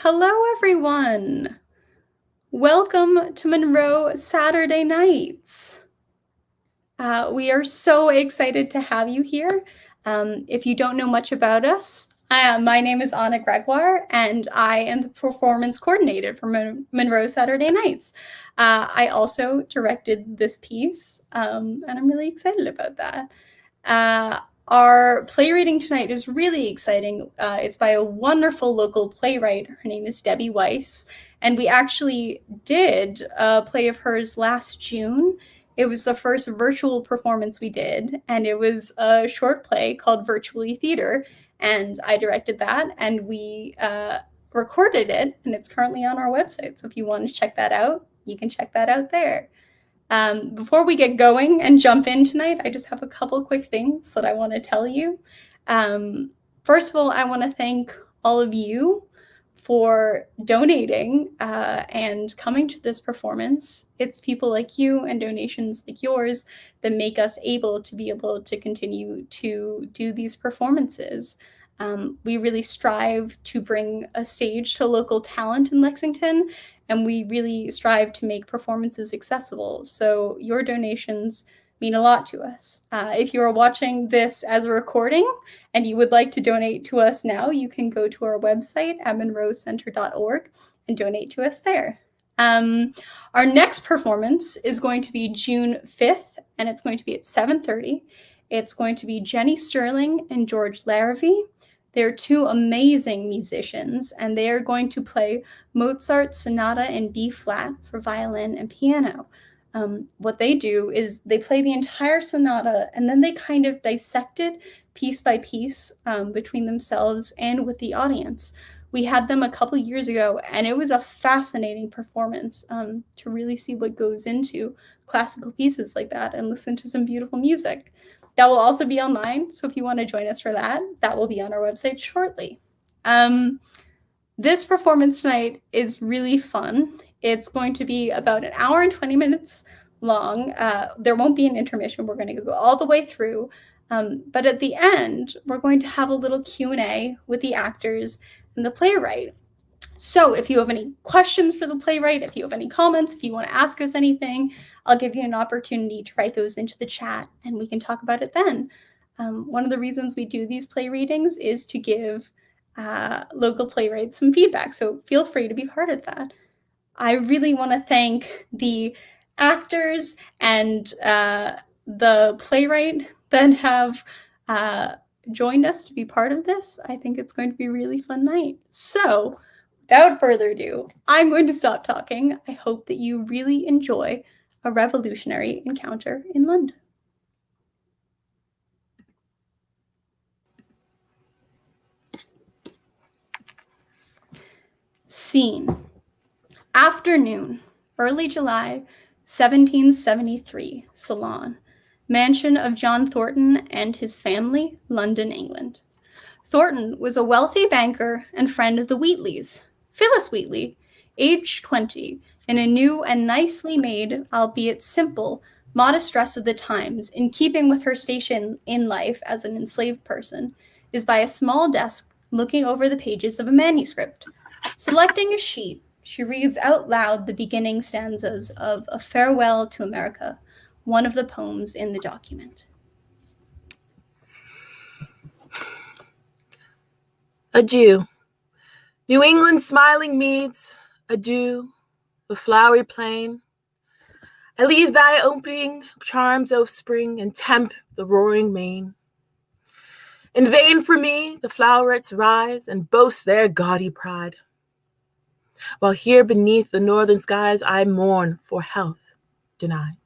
Hello, everyone. Welcome to Monroe Saturday Nights. We are so excited to have you here. If you don't know much about us, my name is Anna Gregoire, and I am the performance coordinator for Monroe Saturday Nights. I also directed this piece, and I'm really excited about that. Our play reading tonight is really exciting. It's by a wonderful local playwright. Her name is Debbie Wiess, and we actually did a play of hers last June. It was the first virtual performance we did, and it was a short play called Virtually Theater, and I directed that, and we recorded it, and it's currently on our website. So if you want to check that out, you can check that out there. Before we get going and jump in tonight, I just have a couple quick things that I want to tell you. First of all, I want to thank all of you for donating and coming to this performance. It's people like you and donations like yours that make us able to continue to do these performances. We really strive to bring a stage to local talent in Lexington, and we really strive to make performances accessible. So your donations mean a lot to us. If you are watching this as a recording and you would like to donate to us now, you can go to our website at monroecenter.org and donate to us there. Our next performance is going to be June 5th, and it's going to be at 7:30. It's going to be Jenny Sterling and George Larrabee. They're two amazing musicians, and they are going to play Mozart's Sonata in B flat for violin and piano. What they do is they play the entire sonata, and then they kind of dissect it piece by piece between themselves and with the audience. We had them a couple years ago, and it was a fascinating performance to really see what goes into classical pieces like that and listen to some beautiful music. That will also be online, so if you want to join us for that, that will be on our website shortly. This performance tonight is really fun. It's going to be about an hour and 20 minutes long. There won't be an intermission. We're going to go all the way through. But at the end, we're going to have a little Q&A with the actors and the playwright. So if you have any questions for the playwright, if you have any comments, if you want to ask us anything, I'll give you an opportunity to write those into the chat and we can talk about it then. One of the reasons we do these play readings is to give local playwrights some feedback, so feel free to be part of that. I really want to thank the actors and the playwright that have joined us to be part of this. I think it's going to be a really fun night. So without further ado, I'm going to stop talking. I hope that you really enjoy A Revolutionary Encounter in London. Scene: afternoon, early July, 1773, Ceylon. Mansion of John Thornton and his family, London, England. Thornton was a wealthy banker and friend of the Wheatleys. Phyllis Wheatley, aged 20, in a new and nicely made, albeit simple, modest dress of the times, in keeping with her station in life as an enslaved person, is by a small desk looking over the pages of a manuscript. Selecting a sheet, she reads out loud the beginning stanzas of A Farewell to America, one of the poems in the document. Adieu, New England's smiling meads, adieu, the flowery plain. I leave thy opening charms, O spring, and tempt the roaring main. In vain for me the flowerets rise and boast their gaudy pride, while here beneath the northern skies I mourn for health denied.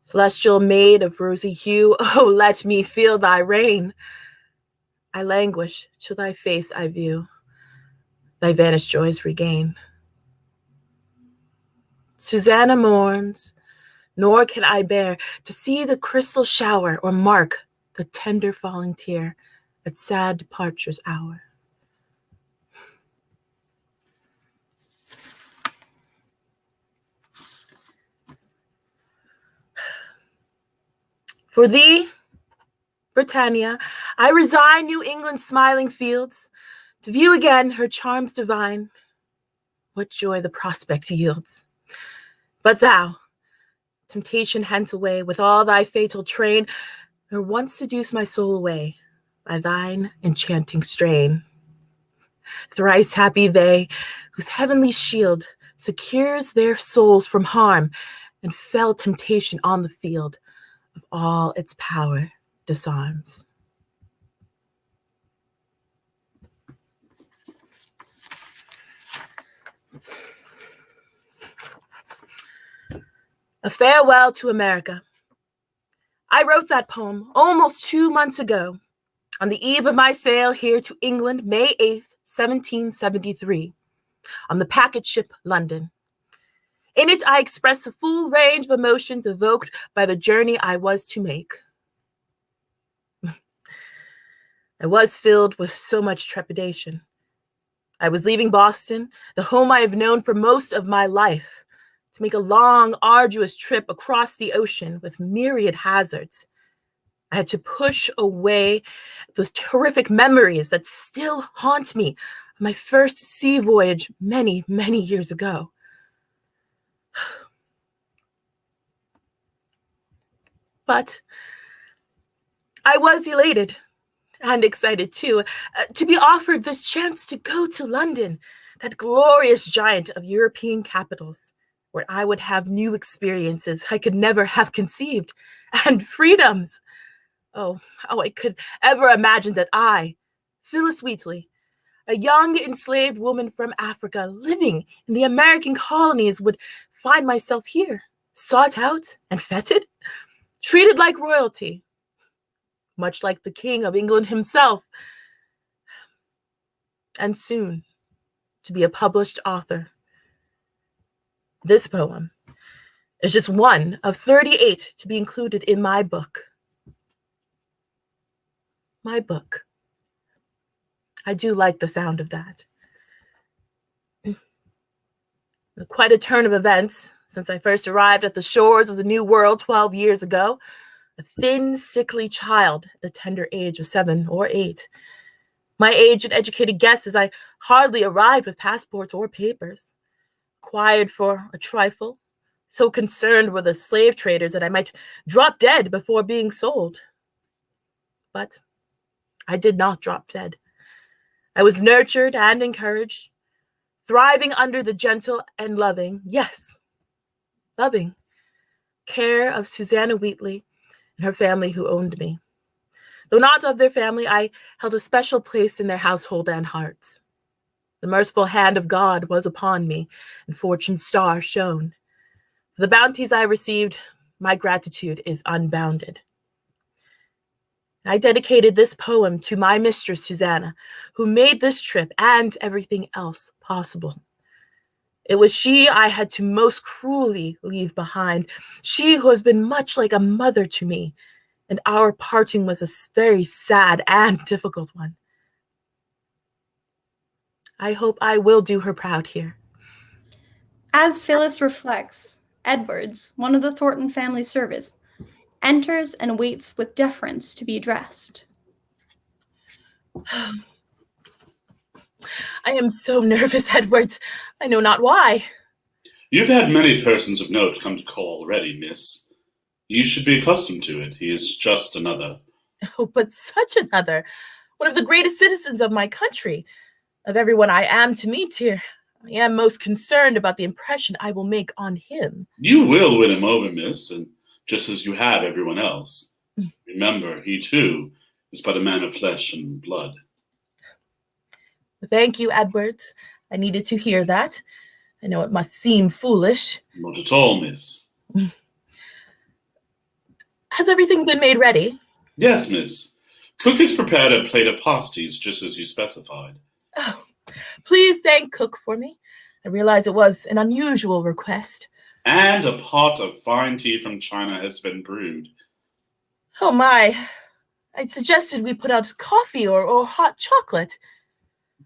Celestial maid of rosy hue, oh, let me feel thy reign. I languish till thy face I view, thy vanished joys regain. Susanna mourns, nor can I bear to see the crystal shower or mark the tender falling tear at sad departure's hour. For thee, Britannia, I resign New England's smiling fields, To view again her charms divine, what joy the prospect yields. But thou, temptation hence away, with all thy fatal train, nor once seduce my soul away by thine enchanting strain. Thrice happy they, whose heavenly shield secures their souls from harm, and fell temptation on the field of all its power disarms. A Farewell to America. I wrote that poem almost 2 months ago, on the eve of my sail here to England, May 8th, 1773, on the packet ship London. In it, I express the full range of emotions evoked by the journey I was to make. I was filled with so much trepidation. I was leaving Boston, the home I have known for most of my life, to make a long, arduous trip across the ocean with myriad hazards. I had to push away the horrific memories that still haunt me of my first sea voyage many, many years ago. But I was elated and excited too, to be offered this chance to go to London, that glorious giant of European capitals, where I would have new experiences I could never have conceived, and freedoms. Oh, how I could ever imagine that I, Phyllis Wheatley, a young enslaved woman from Africa living in the American colonies, would find myself here, sought out and feted, treated like royalty, much like the King of England himself, and soon to be a published author. This poem is just one of 38 to be included in my book. My book. I do like the sound of that. Quite a turn of events since I first arrived at the shores of the New World 12 years ago. A thin, sickly child at the tender age of 7 or 8. My aged and educated guess is I hardly arrived with passports or papers. Acquired for a trifle, so concerned were the slave traders that I might drop dead before being sold. But I did not drop dead. I was nurtured and encouraged, thriving under the gentle and loving, yes, loving care of Susanna Wheatley and her family who owned me. Though not of their family, I held a special place in their household and hearts. The merciful hand of God was upon me, and fortune's star shone. For the bounties I received, my gratitude is unbounded. I dedicated this poem to my mistress, Susanna, who made this trip and everything else possible. It was she I had to most cruelly leave behind, she who has been much like a mother to me, and our parting was a very sad and difficult one. I hope I will do her proud here. As Phyllis reflects, Edwards, one of the Thornton family service, enters and waits with deference to be addressed. I am so nervous, Edwards. I know not why. You've had many persons of note come to call already, miss. You should be accustomed to it. He is just another. Oh, but such another. One of the greatest citizens of my country. Of everyone I am to meet here, I am most concerned about the impression I will make on him. You will win him over, miss, and just as you have everyone else. Remember, he too is but a man of flesh and blood. Thank you, Edwards. I needed to hear that. I know it must seem foolish. Not at all, miss. Has everything been made ready? Yes, miss. Cook has prepared a plate of pasties just as you specified. Oh, please thank Cook for me. I realize it was an unusual request. And a pot of fine tea from China has been brewed. Oh my, I'd suggested we put out coffee or hot chocolate.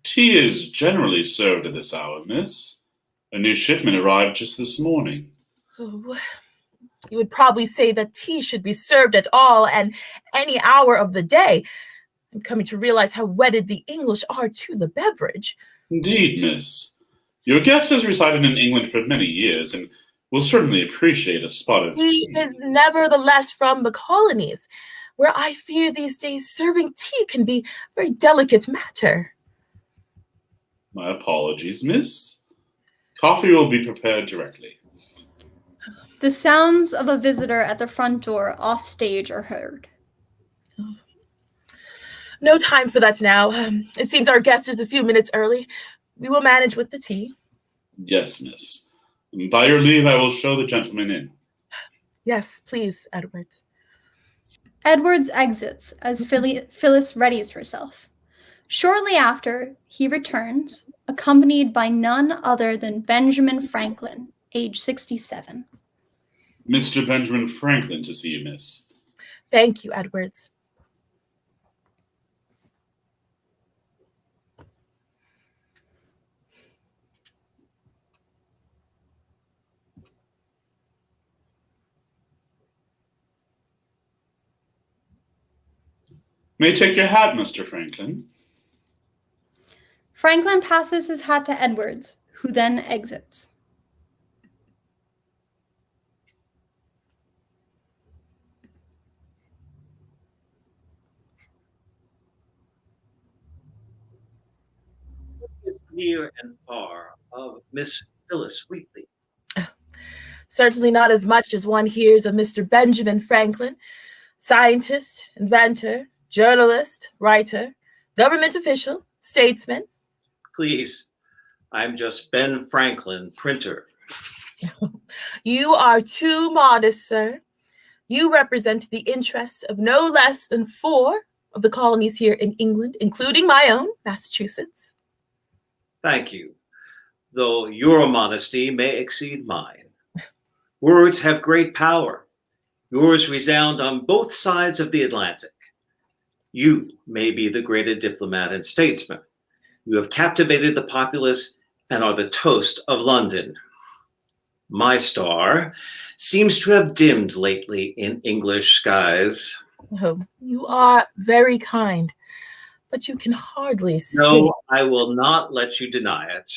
Tea is generally served at this hour, miss. A new shipment arrived just this morning. Oh, you would probably say that tea should be served at all and any hour of the day. I'm coming to realize how wedded the English are to the beverage. Indeed, miss. Your guest has resided in England for many years and will certainly appreciate a spot of He tea. is nevertheless from the colonies, where I fear these days serving tea can be a very delicate matter. My apologies, miss. Coffee will be prepared directly. The sounds of a visitor at the front door off stage are heard. No time for that now. It seems our guest is a few minutes early. We will manage with the tea. Yes, miss. By your leave, I will show the gentleman in. Yes, please, Edwards. Edwards exits as Phyllis readies herself. Shortly after, he returns, accompanied by none other than Benjamin Franklin, age 67. Mr. Benjamin Franklin to see you, miss. Thank you, Edwards. May I take your hat, Mr. Franklin? Franklin passes his hat to Edwards, who then exits. Near and far of Miss Phyllis Wheatley? Certainly not as much as one hears of Mr. Benjamin Franklin, scientist, inventor, journalist, writer, government official, statesman. Please, I'm just Ben Franklin, printer. You are too modest, sir. You represent the interests of no less than 4 of the colonies here in England, including my own, Massachusetts. Thank you, though your modesty may exceed mine. Words have great power. Yours resound on both sides of the Atlantic. You may be the greater diplomat and statesman. You have captivated the populace and are the toast of London. My star seems to have dimmed lately in English skies. Oh, you are very kind, but you can hardly say. No, I will not let you deny it.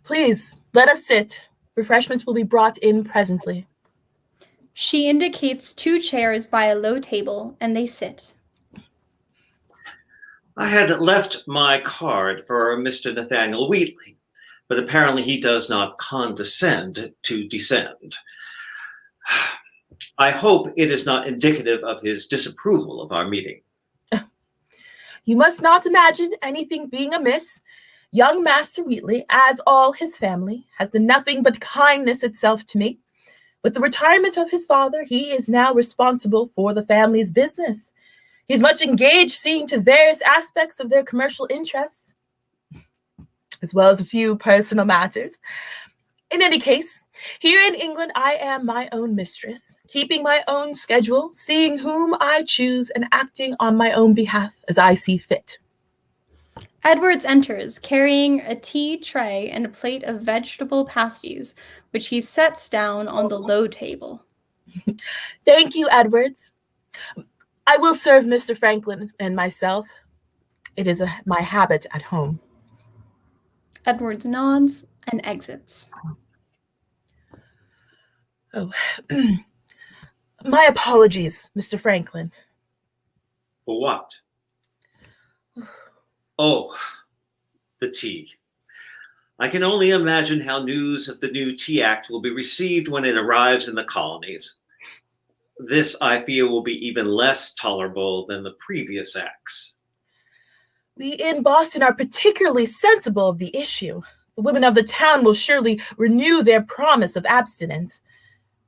Please, let us sit. Refreshments will be brought in presently. She indicates 2 chairs by a low table, and they sit. I had left my card for Mr. Nathaniel Wheatley, but apparently he does not condescend to descend. I hope it is not indicative of his disapproval of our meeting. You must not imagine anything being amiss. Young Master Wheatley, as all his family, has been nothing but kindness itself to me. With the retirement of his father, he is now responsible for the family's business. He's much engaged seeing to various aspects of their commercial interests, as well as a few personal matters. In any case, here in England, I am my own mistress, keeping my own schedule, seeing whom I choose, and acting on my own behalf as I see fit. Edwards enters, carrying a tea tray and a plate of vegetable pasties, which he sets down on the low table. Thank you, Edwards. I will serve Mr. Franklin and myself. It is my habit at home. Edwards nods and exits. Oh, my apologies, Mr. Franklin. For what? Oh, the tea. I can only imagine how news of the new Tea Act will be received when it arrives in the colonies. This, I fear, will be even less tolerable than the previous acts. We in Boston are particularly sensible of the issue. The women of the town will surely renew their promise of abstinence.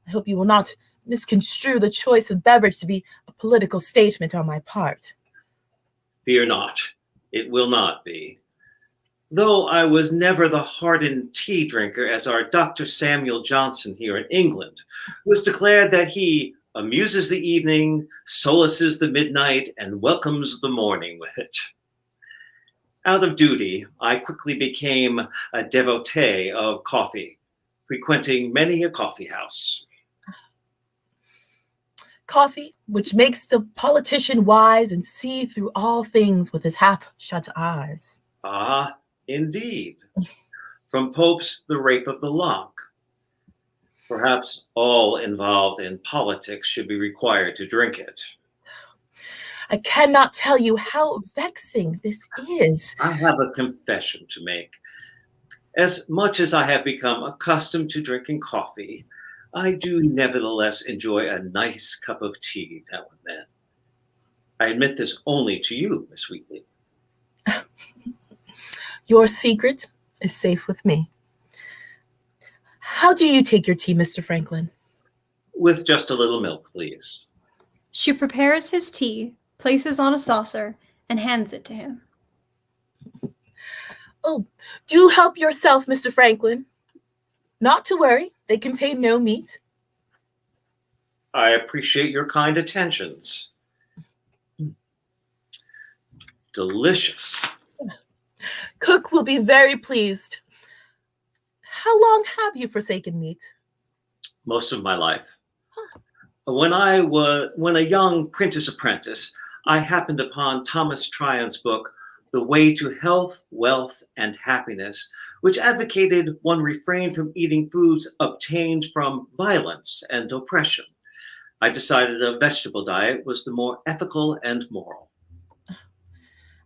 I hope you will not misconstrue the choice of beverage to be a political statement on my part. Fear not, it will not be. Though I was never the hardened tea drinker as our Dr. Samuel Johnson here in England, who has declared that he amuses the evening, solaces the midnight, and welcomes the morning with it. Out of duty, I quickly became a devotee of coffee, frequenting many a coffee house. Coffee, which makes the politician wise and see through all things with his half-shut eyes. Ah, indeed. From Pope's The Rape of the Lock. Perhaps all involved in politics should be required to drink it. I cannot tell you how vexing this is. I have a confession to make. As much as I have become accustomed to drinking coffee, I do nevertheless enjoy a nice cup of tea now and then. I admit this only to you, Miss Wheatley. Your secret is safe with me. How do you take your tea, Mr. Franklin? With just a little milk, please. She prepares his tea, places on a saucer, and hands it to him. Oh, do help yourself, Mr. Franklin. Not to worry, they contain no meat. I appreciate your kind attentions. Delicious. Cook will be very pleased. How long have you forsaken meat? Most of my life. When a young prentice apprentice, I happened upon Thomas Tryon's book, The Way to Health, Wealth, and Happiness, which advocated one refrain from eating foods obtained from violence and oppression. I decided a vegetable diet was the more ethical and moral.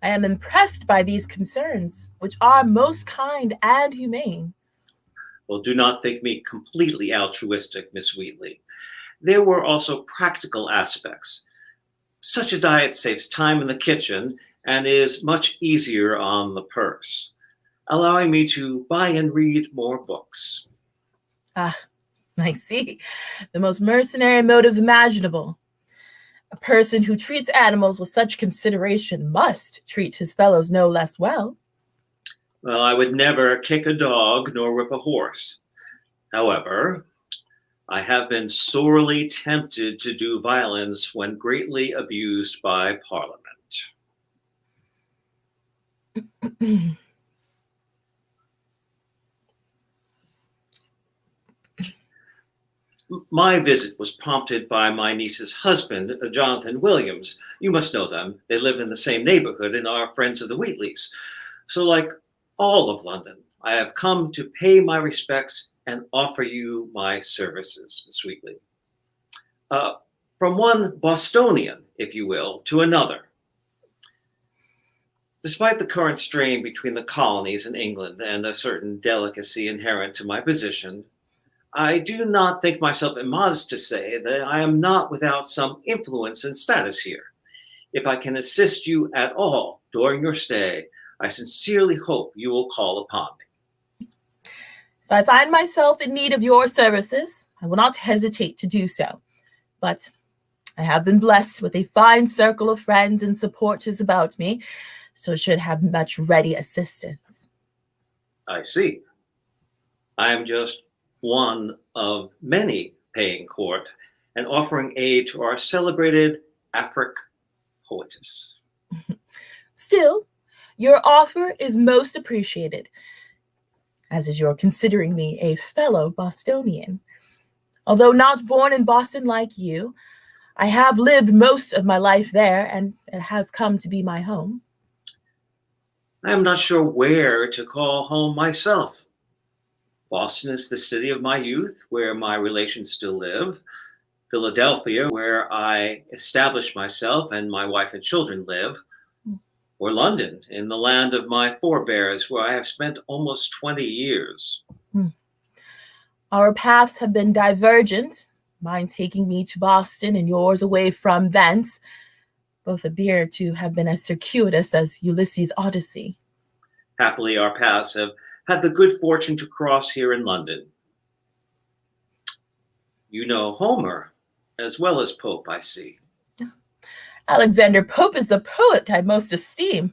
I am impressed by these concerns, which are most kind and humane. Well, do not think me completely altruistic, Miss Wheatley. There were also practical aspects. Such a diet saves time in the kitchen and is much easier on the purse, allowing me to buy and read more books. Ah, I see. The most mercenary motives imaginable. A person who treats animals with such consideration must treat his fellows no less well. Well, I would never kick a dog nor whip a horse. However, I have been sorely tempted to do violence when greatly abused by Parliament. My visit was prompted by my niece's husband, Jonathan Williams. You must know them. They live in the same neighborhood and are friends of the Wheatleys. So, like all of London, I have come to pay my respects and offer you my services, Miss Wheatley. From one Bostonian, if you will, to another. Despite the current strain between the colonies and England and a certain delicacy inherent to my position, I do not think myself immodest to say that I am not without some influence and status here. If I can assist you at all during your stay, I sincerely hope you will call upon me. If I find myself in need of your services, I will not hesitate to do so. But I have been blessed with a fine circle of friends and supporters about me, so should have much ready assistance. I see. I am just one of many paying court and offering aid to our celebrated Afric poetess. Still, your offer is most appreciated, as is your considering me a fellow Bostonian. Although not born in Boston like you, I have lived most of my life there, and it has come to be my home. I am not sure where to call home myself. Boston is the city of my youth, where my relations still live. Philadelphia, where I established myself and my wife and children live. Or London, in the land of my forebears, where I have spent almost 20 years. Our paths have been divergent, mine taking me to Boston and yours away from thence. Both appear to have been as circuitous as Ulysses' Odyssey. Happily, our paths have had the good fortune to cross here in London. You know Homer as well as Pope, I see. Alexander Pope is the poet I most esteem.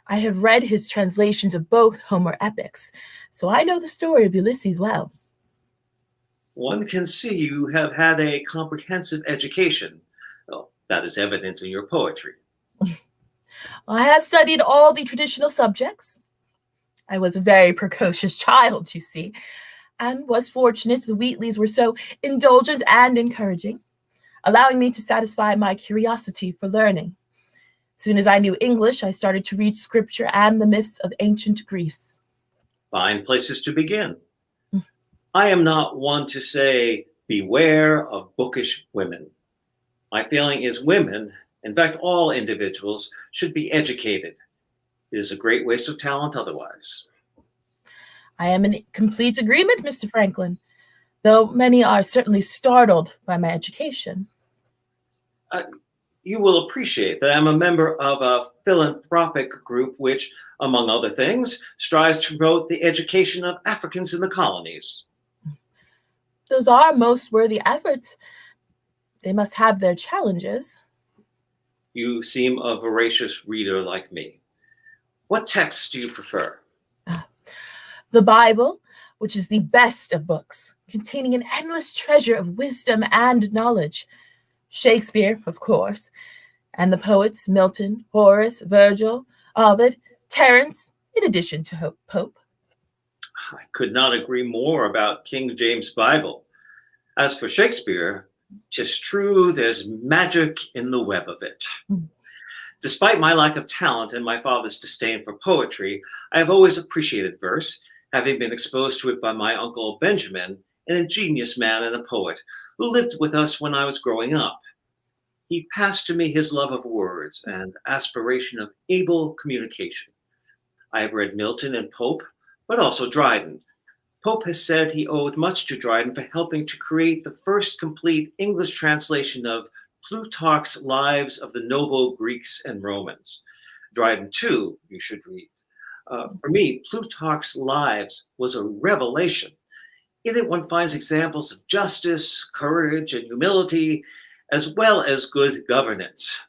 I have read his translations of both Homer epics, so I know the story of Ulysses well. One can see you have had a comprehensive education. Well, that is evident in your poetry. I have studied all the traditional subjects. I was a very precocious child, you see, and was fortunate the Wheatleys were so indulgent and encouraging. allowing me to satisfy my curiosity for learning. As soon as I knew English, I started to read scripture and the myths of ancient Greece. Fine places to begin. I am not one to say, beware of bookish women. My feeling is women, in fact, all individuals, should be educated. It is a great waste of talent otherwise. I am in complete agreement, Mr. Franklin, though many are certainly startled by my education. You will appreciate that I'm a member of a philanthropic group which, among other things, strives to promote the education of Africans in the colonies. Those are most worthy efforts. They must have their challenges. You seem a voracious reader like me. What texts do you prefer? The Bible, which is the best of books, containing an endless treasure of wisdom and knowledge. Shakespeare, of course, and the poets Milton, Horace, Virgil, Ovid, Terence, in addition to Pope. I could not agree more about King James' Bible. As for Shakespeare, 'tis true there's magic in the web of it. Despite my lack of talent and my father's disdain for poetry, I have always appreciated verse, having been exposed to it by my uncle Benjamin, an ingenious man and a poet who lived with us when I was growing up. He passed to me his love of words and aspiration of able communication. I have read Milton and Pope, but also Dryden. Pope has said he owed much to Dryden for helping to create the first complete English translation of Plutarch's Lives of the Noble Greeks and Romans. Dryden, too, you should read. For me, Plutarch's Lives was a revelation. In it, one finds examples of justice, courage, and humility, as well as good governance.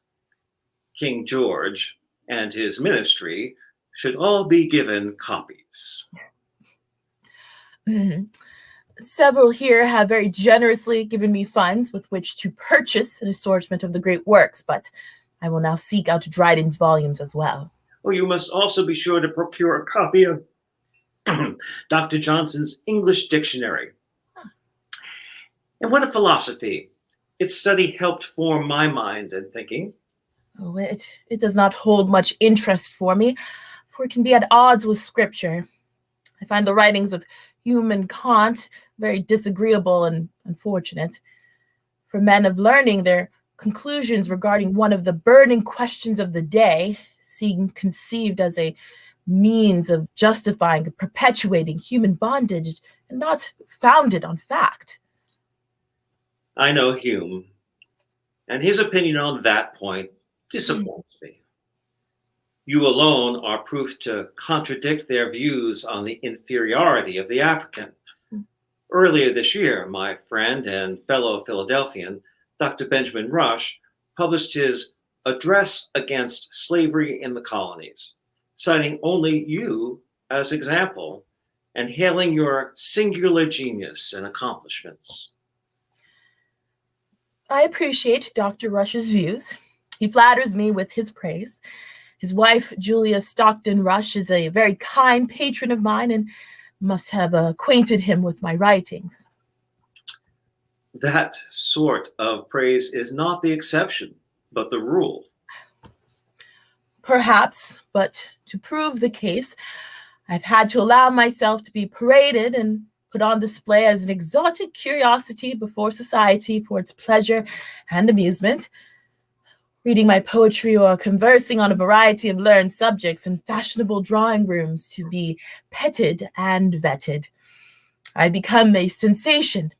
King George and his ministry should all be given copies. Several here have very generously given me funds with which to purchase an assortment of the great works, but I will now seek out Dryden's volumes as well. Oh, you must also be sure to procure a copy of Dr. Johnson's English Dictionary. And what of philosophy? Its study helped form my mind and thinking. Oh, it does not hold much interest for me, for it can be at odds with scripture. I find the writings of Hume and Kant very disagreeable and unfortunate. For men of learning, their conclusions regarding one of the burning questions of the day seem conceived as a means of justifying and perpetuating human bondage and not founded on fact. I know Hume, and his opinion on that point disappoints me. You alone are proof to contradict their views on the inferiority of the African. Earlier this year, my friend and fellow Philadelphian, Dr. Benjamin Rush, published his Address Against Slavery in the Colonies, citing only you as example and hailing your singular genius and accomplishments. I appreciate Dr. Rush's views. He flatters me with his praise. His wife, Julia Stockton Rush, is a very kind patron of mine and must have acquainted him with my writings. That sort of praise is not the exception, but the rule. Perhaps, but to prove the case, I've had to allow myself to be paraded and put on display as an exotic curiosity before society for its pleasure and amusement. Reading my poetry or conversing on a variety of learned subjects in fashionable drawing rooms to be petted and vetted. I become a sensation,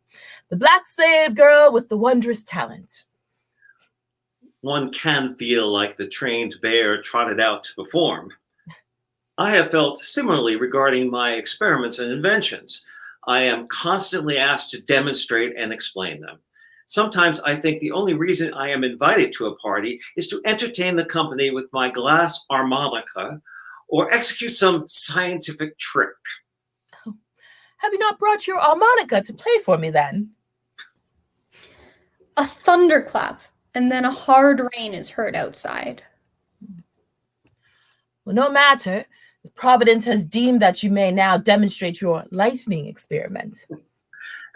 the black slave girl with the wondrous talent. One can feel like the trained bear trotted out to perform. I have felt similarly regarding my experiments and inventions. I am constantly asked to demonstrate and explain them. Sometimes I think the only reason I am invited to a party is to entertain the company with my glass harmonica or execute some scientific trick. Oh, have you not brought your harmonica to play for me then? A thunderclap, and then a hard rain is heard outside. Well, no matter. Providence has deemed that you may now demonstrate your lightning experiment.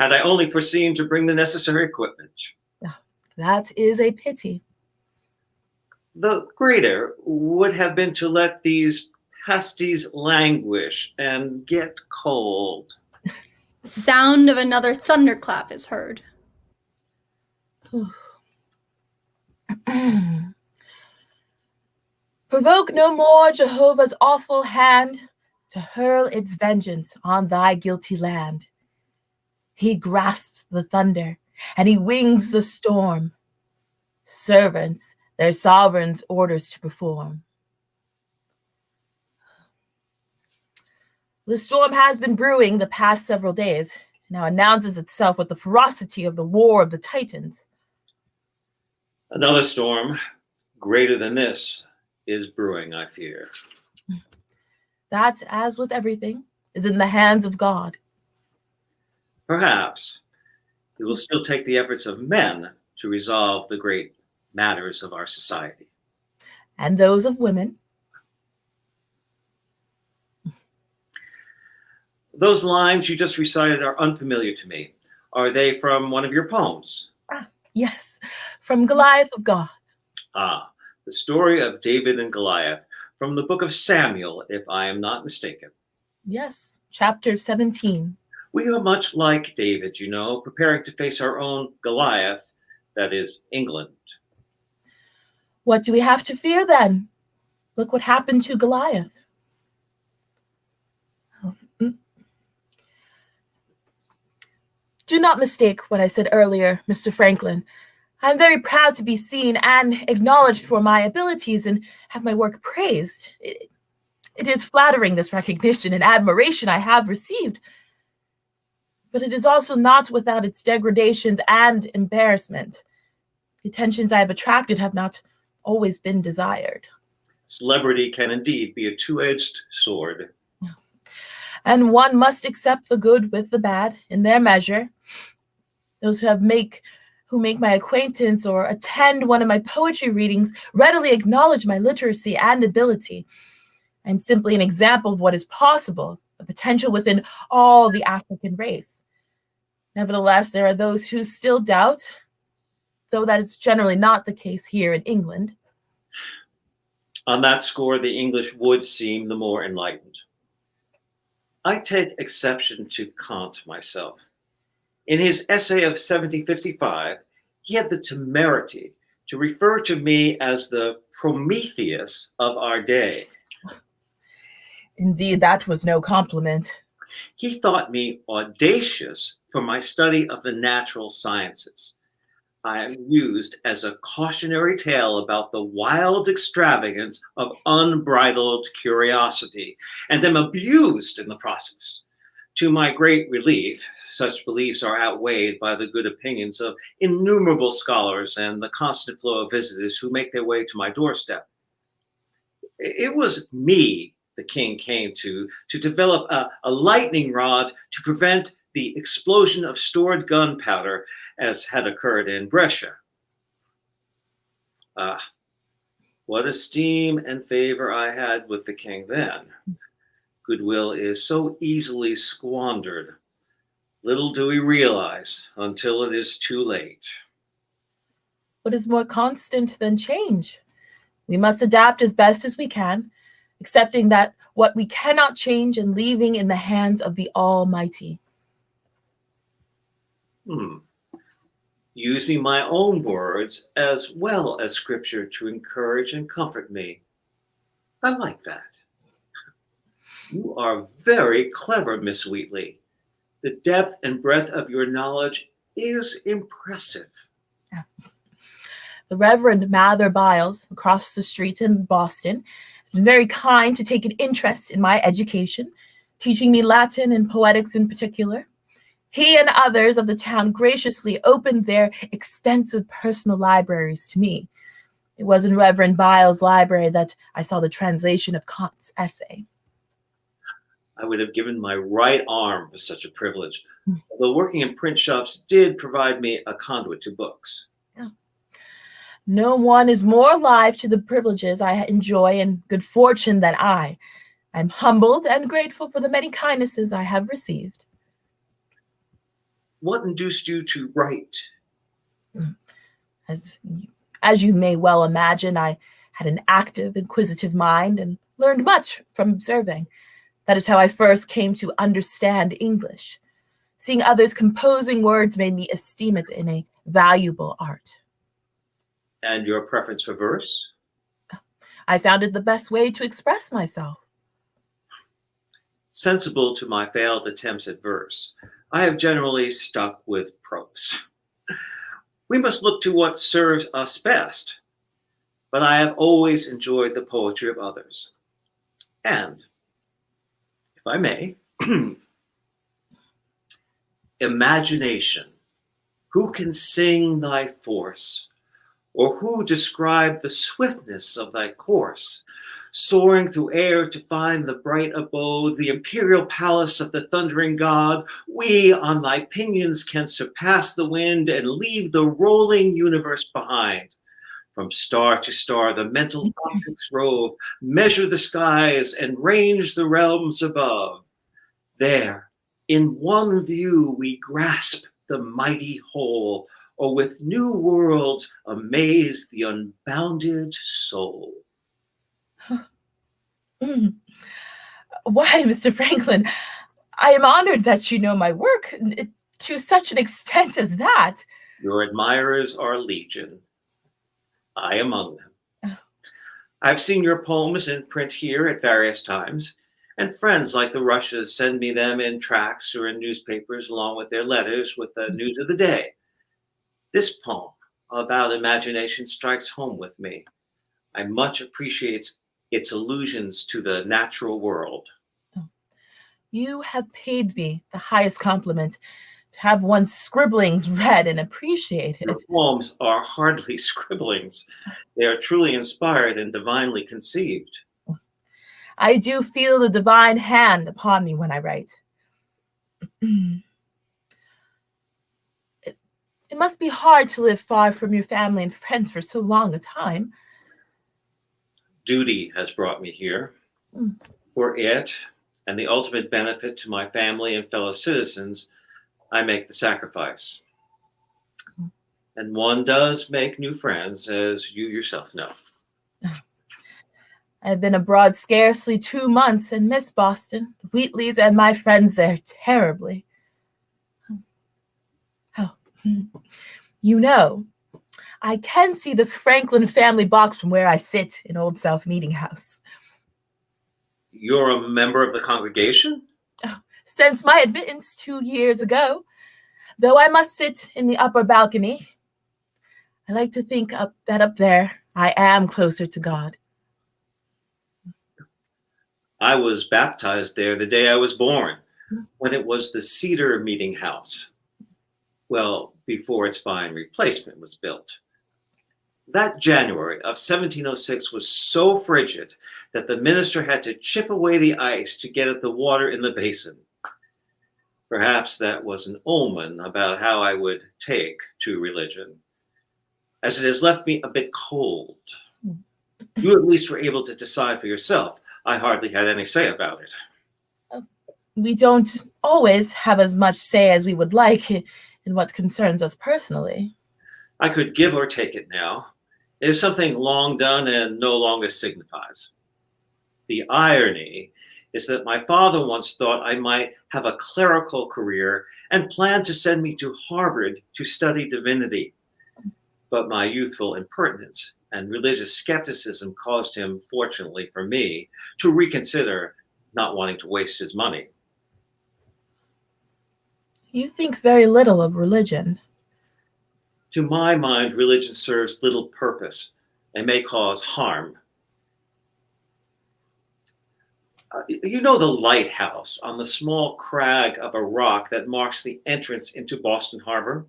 Had I only foreseen to bring the necessary equipment. Oh, That is a pity. The greater would have been to let these pasties languish and get cold. The sound of another thunderclap is heard. Provoke no more Jehovah's awful hand to hurl its vengeance on thy guilty land. He grasps the thunder and he wings the storm. Servants, their sovereign's orders to perform. The storm has been brewing the past several days, now announces itself with the ferocity of the war of the Titans. Another storm, greater than this, is brewing, I fear. That, as with everything, is in the hands of God. Perhaps it will still take the efforts of men to resolve the great matters of our society. And those of women. Those lines you just recited are unfamiliar to me. Are they from one of your poems? Yes, from Goliath of God. Ah, the story of David and Goliath from the book of Samuel, if I am not mistaken. Yes, chapter 17. We are much like David, you know, preparing to face our own Goliath, that is, England. What do we have to fear then? Look what happened to Goliath. Do not mistake what I said earlier, Mr. Franklin. I am very proud to be seen and acknowledged for my abilities and have my work praised. It is flattering, this recognition and admiration I have received. But it is also not without its degradations and embarrassment. The attentions I have attracted have not always been desired. Celebrity can indeed be a two-edged sword. And one must accept the good with the bad in their measure. Those who make my acquaintance or attend one of my poetry readings readily acknowledge my literacy and ability. I'm simply an example of what is possible, the potential within all the African race. Nevertheless, there are those who still doubt, though that is generally not the case here in England. On that score, the English would seem the more enlightened. I take exception to Kant myself. In his essay of 1755, he had the temerity to refer to me as the Prometheus of our day. Indeed, that was no compliment. He thought me audacious for my study of the natural sciences. I am used as a cautionary tale about the wild extravagance of unbridled curiosity, and am abused in the process. To my great relief, such beliefs are outweighed by the good opinions of innumerable scholars and the constant flow of visitors who make their way to my doorstep. It was me the king came to develop a lightning rod to prevent the explosion of stored gunpowder as had occurred in Brescia. What esteem and favor I had with the king then. Goodwill is so easily squandered. Little do we realize until it is too late. What is more constant than change? We must adapt as best as we can, accepting that what we cannot change and leaving in the hands of the Almighty. Using my own words as well as scripture to encourage and comfort me. I like that. You are very clever, Miss Wheatley. The depth and breadth of your knowledge is impressive. The Reverend Mather Biles, across the street in Boston, has been very kind to take an interest in my education, teaching me Latin and poetics in particular. He and others of the town graciously opened their extensive personal libraries to me. It was in Reverend Biles' library that I saw the translation of Kant's essay. I would have given my right arm for such a privilege, although working in print shops did provide me a conduit to books. No one is more alive to the privileges I enjoy and good fortune than I. I'm humbled and grateful for the many kindnesses I have received. What induced you to write? As you may well imagine, I had an active, inquisitive mind and learned much from observing. That is how I first came to understand English. Seeing others composing words made me esteem it in a valuable art. And your preference for verse? I found it the best way to express myself. Sensible to my failed attempts at verse, I have generally stuck with prose. We must look to what serves us best, but I have always enjoyed the poetry of others. And, if I may, imagination, who can sing thy force, or who describe the swiftness of thy course, soaring through air to find the bright abode, the imperial palace of the thundering god? We on thy pinions can surpass the wind and leave the rolling universe behind. From star to star the mental optics rove, measure the skies and range the realms above. There, in one view we grasp the mighty whole, or with new worlds amaze the unbounded soul. Why, Mr. Franklin, I am honored that you know my work to such an extent as that. Your admirers are legion. I among them. I've seen your poems in print here at various times, and friends like the Rushes send me them in tracts or in newspapers along with their letters with the news of the day. This poem about imagination strikes home with me. I much appreciate its allusions to the natural world. You have paid me the highest compliment to have one's scribblings read and appreciated. Your poems are hardly scribblings. They are truly inspired and divinely conceived. I do feel the divine hand upon me when I write. It must be hard to live far from your family and friends for so long a time. Duty has brought me here. For it, and the ultimate benefit to my family and fellow citizens, I make the sacrifice. And one does make new friends, as you yourself know. I've been abroad scarcely 2 months and miss Boston, the Wheatleys, and my friends there terribly. Oh, you know, I can see the Franklin family box from where I sit in Old South Meeting House. You're a member of the congregation? Since my admittance 2 years ago, though I must sit in the upper balcony, I like to think that up there I am closer to God. I was baptized there the day I was born, when it was the Cedar Meeting House. Well, before its fine replacement was built. That January of 1706 was so frigid that the minister had to chip away the ice to get at the water in the basin. Perhaps that was an omen about how I would take to religion, as it has left me a bit cold. You at least were able to decide for yourself. I hardly had any say about it. We don't always have as much say as we would like in what concerns us personally. I could give or take it now. It is something long done and no longer signifies. The irony is that my father once thought I might have a clerical career and planned to send me to Harvard to study divinity. But my youthful impertinence and religious skepticism caused him, fortunately for me, to reconsider, not wanting to waste his money. You think very little of religion. To my mind, religion serves little purpose and may cause harm. You know the lighthouse on the small crag of a rock that marks the entrance into Boston Harbor?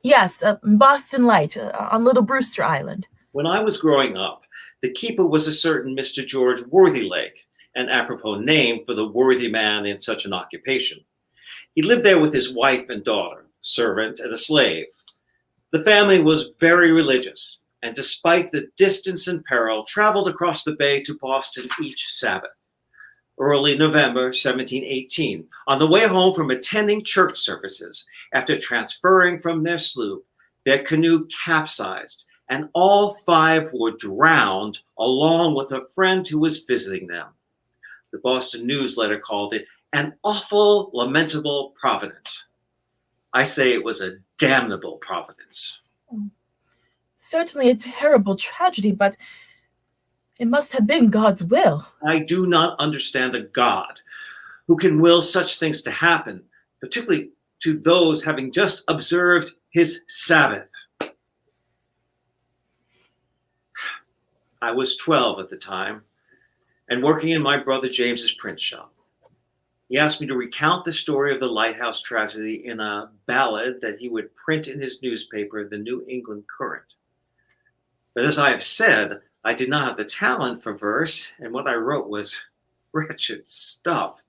Yes, Boston Light on Little Brewster Island. When I was growing up, the keeper was a certain Mr. George Worthylake, an apropos name for the worthy man in such an occupation. He lived there with his wife and daughter, servant and a slave. The family was very religious, and despite the distance and peril, traveled across the bay to Boston each Sabbath. Early November 1718, on the way home from attending church services, after transferring from their sloop, Their canoe capsized, and all 5 were drowned, along with a friend who was visiting them. The Boston newsletter called it an awful, lamentable providence. I say it was a damnable providence. Certainly a terrible tragedy, but it must have been God's will. I do not understand a God who can will such things to happen, particularly to those having just observed his Sabbath. I was 12 at the time and working in my brother James's print shop. He asked me to recount the story of the lighthouse tragedy in a ballad that he would print in his newspaper, the New England Courant. But as I have said, I did not have the talent for verse, and what I wrote was wretched stuff.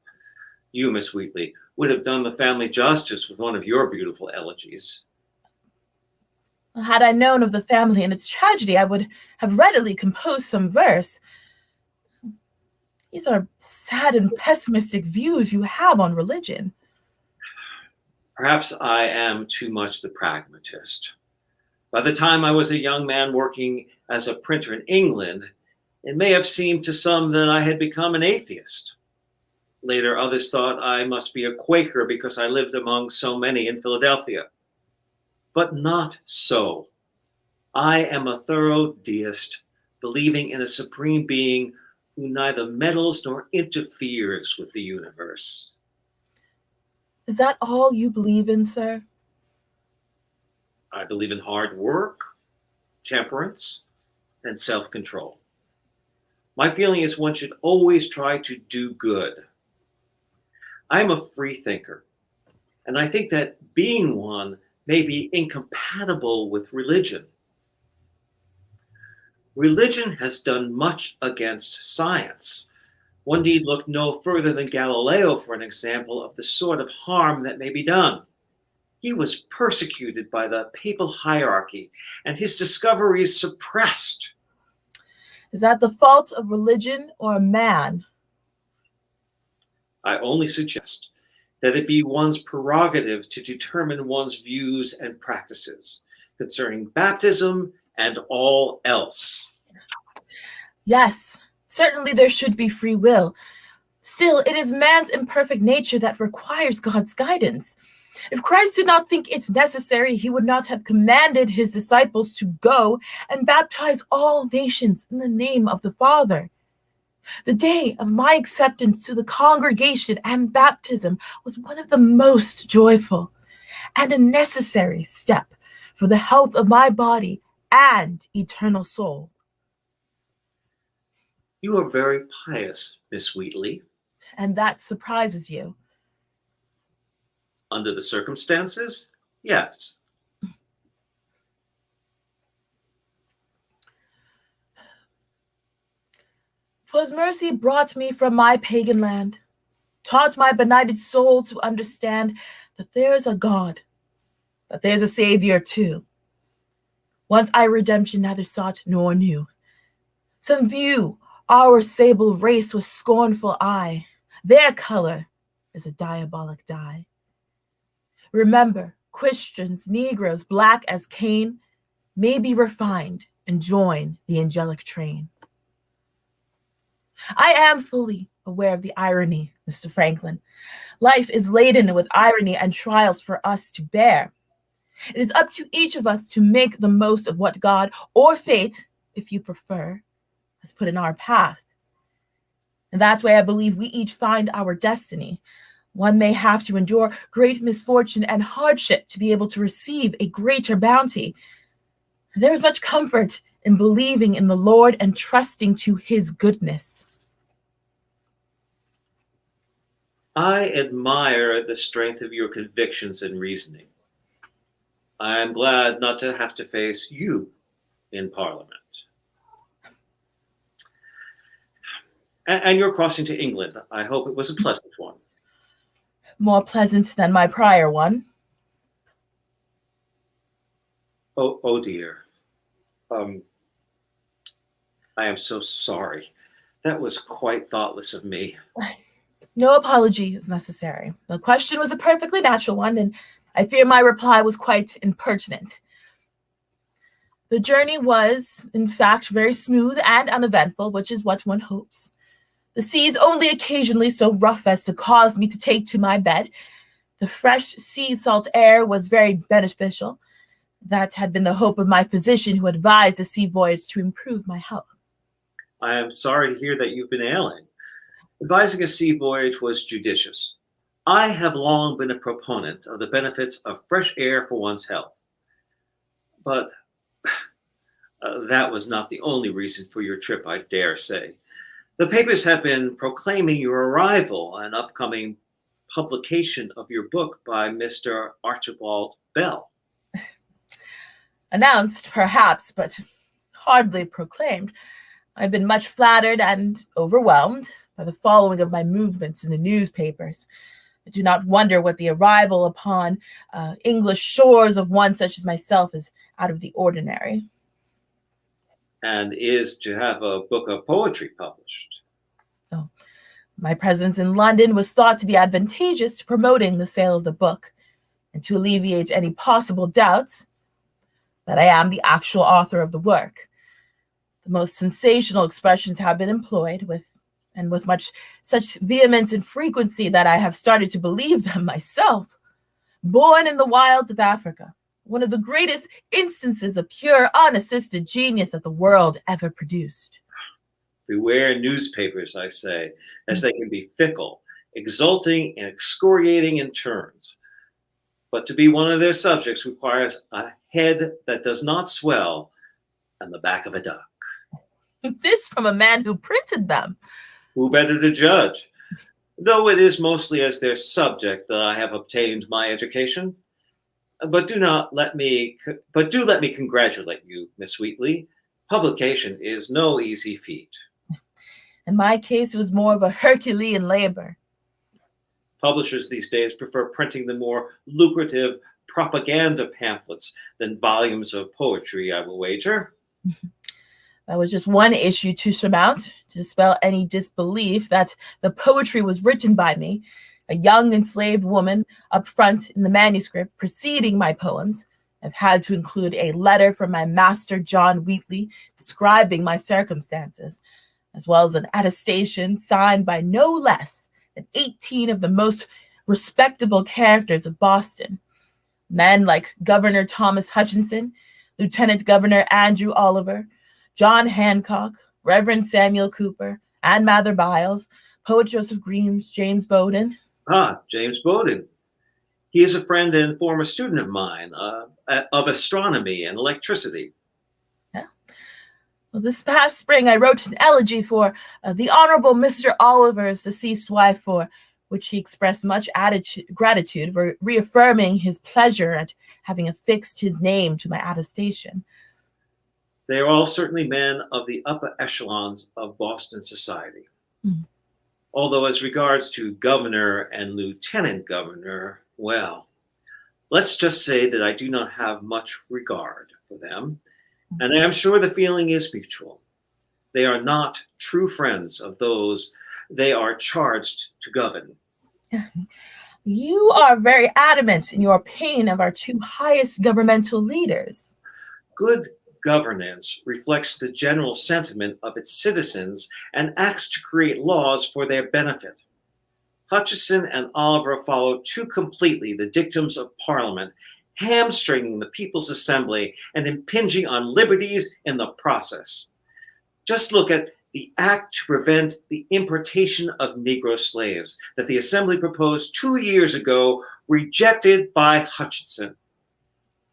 You, Miss Wheatley, would have done the family justice with one of your beautiful elegies. Had I known of the family and its tragedy, I would have readily composed some verse. These are sad and pessimistic views you have on religion. Perhaps I am too much the pragmatist. By the time I was a young man working as a printer in England, it may have seemed to some that I had become an atheist. Later, others thought I must be a Quaker because I lived among so many in Philadelphia. But not so. I am a thorough deist, believing in a supreme being who neither meddles nor interferes with the universe. Is that all you believe in, sir? I believe in hard work, temperance, and self-control. My feeling is one should always try to do good. I am a free thinker, and I think that being one may be incompatible with religion. Religion has done much against science. One need look no further than Galileo for an example of the sort of harm that may be done. He was persecuted by the papal hierarchy, and his discoveries suppressed. Is that the fault of religion or man? I only suggest that it be one's prerogative to determine one's views and practices concerning baptism and all else. Yes, certainly there should be free will. Still, it is man's imperfect nature that requires God's guidance. If Christ did not think it's necessary, he would not have commanded his disciples to go and baptize all nations in the name of the Father. The day of my acceptance to the congregation and baptism was one of the most joyful and a necessary step for the health of my body and eternal soul. You are very pious, Miss Wheatley. And that surprises you. Under the circumstances, yes. 'Twas mercy brought me from my pagan land, taught my benighted soul to understand that there's a God, that there's a Savior too. Once I redemption neither sought nor knew. Some view our sable race with scornful eye. Their color is a diabolic dye. Remember, Christians, Negroes, black as Cain, may be refined and join the angelic train. I am fully aware of the irony, Mr. Franklin. Life is laden with irony and trials for us to bear. It is up to each of us to make the most of what God, or fate, if you prefer, has put in our path. And that's why I believe we each find our destiny. One may have to endure great misfortune and hardship to be able to receive a greater bounty. There is much comfort in believing in the Lord and trusting to his goodness. I admire the strength of your convictions and reasoning. I am glad not to have to face you in Parliament. And your crossing to England, I hope it was a pleasant one. More pleasant than my prior one. Oh dear. I am so sorry. That was quite thoughtless of me. No apology is necessary. The question was a perfectly natural one, and I fear my reply was quite impertinent. The journey was, in fact, very smooth and uneventful, which is what one hopes. The seas only occasionally so rough as to cause me to take to my bed. The fresh sea salt air was very beneficial. That had been the hope of my physician, who advised a sea voyage to improve my health. I am sorry to hear that you've been ailing. Advising a sea voyage was judicious. I have long been a proponent of the benefits of fresh air for one's health. But that was not the only reason for your trip, I dare say. The papers have been proclaiming your arrival and upcoming publication of your book by Mr. Archibald Bell. Announced, perhaps, but hardly proclaimed. I've been much flattered and overwhelmed by the following of my movements in the newspapers. I do not wonder what the arrival upon English shores of one such as myself is out of the ordinary. And is to have a book of poetry published. Oh, my presence in London was thought to be advantageous to promoting the sale of the book, and to alleviate any possible doubts that I am the actual author of the work. The most sensational expressions have been employed with much such vehemence and frequency that I have started to believe them myself. Born in the wilds of Africa, one of the greatest instances of pure, unassisted genius that the world ever produced. Beware newspapers, I say, as they can be fickle, exulting and excoriating in turns. But to be one of their subjects requires a head that does not swell and the back of a duck. This from a man who printed them. Who better to judge? Though it is mostly as their subject that I have obtained my education. But do let me congratulate you, Miss Wheatley. Publication is no easy feat. In my case, it was more of a Herculean labor. Publishers these days prefer printing the more lucrative propaganda pamphlets than volumes of poetry, I will wager. That was just one issue to surmount, to dispel any disbelief that the poetry was written by me, a young enslaved woman, up front in the manuscript preceding my poems. I've had to include a letter from my master, John Wheatley, describing my circumstances, as well as an attestation signed by no less than 18 of the most respectable characters of Boston. Men like Governor Thomas Hutchinson, Lieutenant Governor Andrew Oliver, John Hancock, Reverend Samuel Cooper, Anne Mather Byles, Poet Joseph Greaves, James Bowdoin. James Bowdoin. He is a friend and former student of mine of astronomy and electricity. Yeah. Well, this past spring, I wrote an elegy for the Honorable Mr. Oliver's deceased wife, for which he expressed much gratitude for reaffirming his pleasure at having affixed his name to my attestation. They are all certainly men of the upper echelons of Boston society. Mm. Although as regards to governor and lieutenant governor, well, let's just say that I do not have much regard for them, and I am sure the feeling is mutual. They are not true friends of those they are charged to govern. You are very adamant in your opinion of our two highest governmental leaders. Good governance reflects the general sentiment of its citizens and acts to create laws for their benefit. Hutchinson and Oliver follow too completely the dictums of Parliament, hamstringing the People's Assembly and impinging on liberties in the process. Just look at the act to prevent the importation of Negro slaves that the Assembly proposed 2 years ago, rejected by Hutchinson.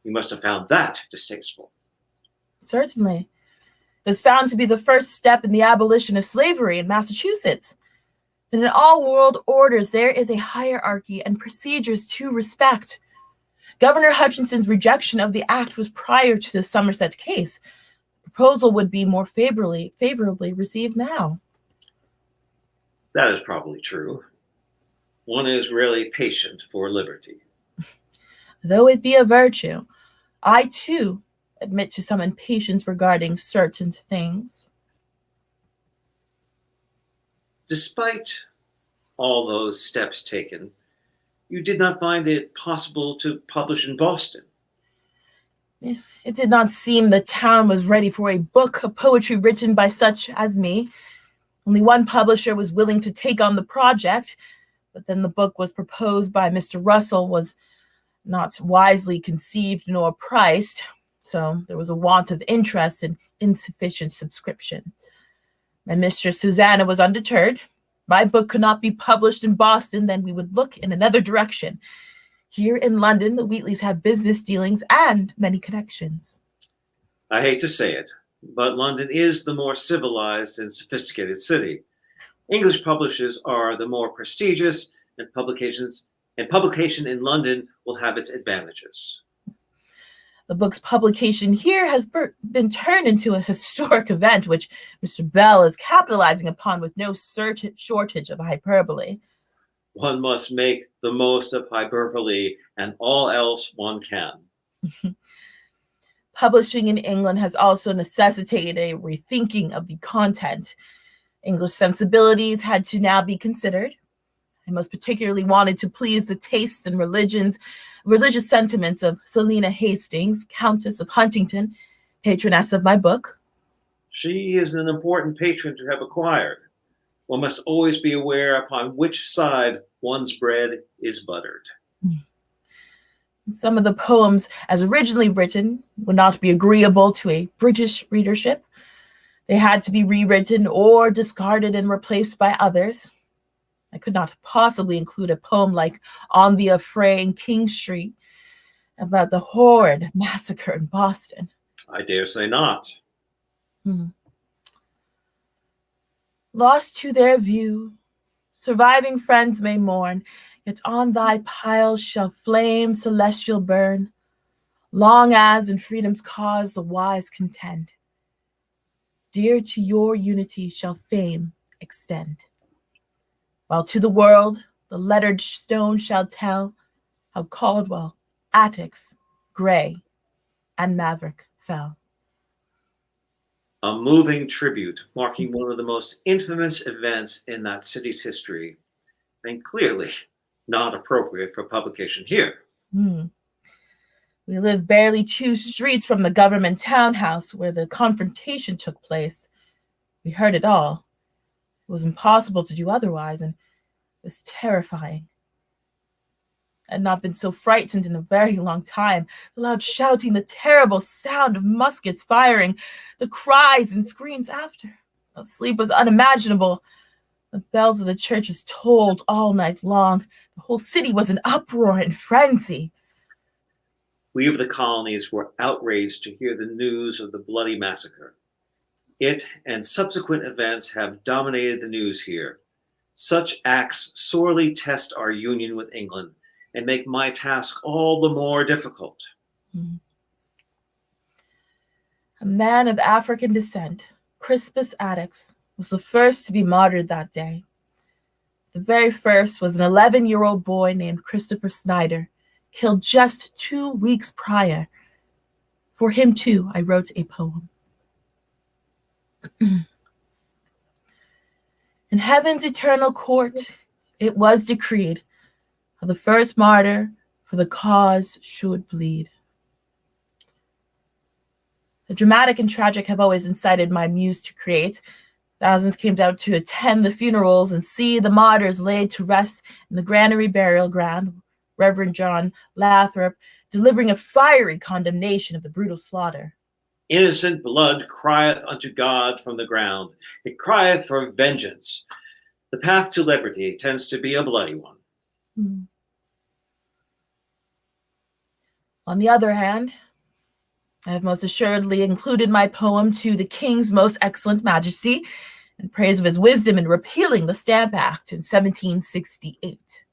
You must have found that distasteful. Certainly. It was found to be the first step in the abolition of slavery in Massachusetts. But in all world orders, there is a hierarchy and procedures to respect. Governor Hutchinson's rejection of the act was prior to the Somerset case. The proposal would be more favorably received now. That is probably true. One is rarely patient for liberty. Though it be a virtue, I too admit to some impatience regarding certain things. Despite all those steps taken, you did not find it possible to publish in Boston. It It did not seem the town was ready for a book of poetry written by such as me. Only one publisher was willing to take on the project, but then the book was proposed by Mr. Russell was not wisely conceived nor priced, so there was a want of interest and insufficient subscription. My mistress Susanna was undeterred. My book could not be published in Boston, then we would look in another direction. Here in London, the Wheatleys have business dealings and many connections. I hate to say it, but London is the more civilized and sophisticated city. English publishers are the more prestigious, and publication in London will have its advantages. The book's publication here has been turned into a historic event, which Mr. Bell is capitalizing upon with no shortage of hyperbole. One must make the most of hyperbole and all else one can. Publishing in England has also necessitated a rethinking of the content. English sensibilities had to now be considered. I most particularly wanted to please the tastes and religious sentiments of Selina Hastings, Countess of Huntington, patroness of my book. She is an important patron to have acquired. One must always be aware upon which side one's bread is buttered. Some of the poems, as originally written, would not be agreeable to a British readership. They had to be rewritten or discarded and replaced by others. I could not possibly include a poem like On the Affray in King Street about the horrid massacre in Boston. I dare say not. Lost to their view, surviving friends may mourn, yet on thy piles shall flame celestial burn, long as in freedom's cause the wise contend. Dear to your unity shall fame extend. While to the world the lettered stone shall tell how Caldwell, Attucks, Gray, and Maverick fell. A moving tribute marking one of the most infamous events in that city's history, and clearly not appropriate for publication here. We live barely 2 streets from the government townhouse where the confrontation took place. We heard it all. It was impossible to do otherwise, and it was terrifying. I had not been so frightened in a very long time. The loud shouting, the terrible sound of muskets firing, the cries and screams after. Sleep was unimaginable. The bells of the churches tolled all night long. The whole city was in uproar and frenzy. We of the colonies were outraged to hear the news of the bloody massacre. It and subsequent events have dominated the news here. Such acts sorely test our union with England and make my task all the more difficult. A man of African descent, Crispus Attucks, was the first to be martyred that day. The very first was an 11-year-old boy named Christopher Snyder, killed just 2 weeks prior. For him, too, I wrote a poem. In heaven's eternal court, it was decreed how the first martyr for the cause should bleed. The dramatic and tragic have always incited my muse to create. Thousands came out to attend the funerals and see the martyrs laid to rest in the granary burial ground, Reverend John Lathrop delivering a fiery condemnation of the brutal slaughter. Innocent blood crieth unto God from the ground. It crieth for vengeance. The path to liberty tends to be a bloody one. On the other hand, I have most assuredly included my poem to the King's Most Excellent Majesty in praise of his wisdom in repealing the Stamp Act in 1768.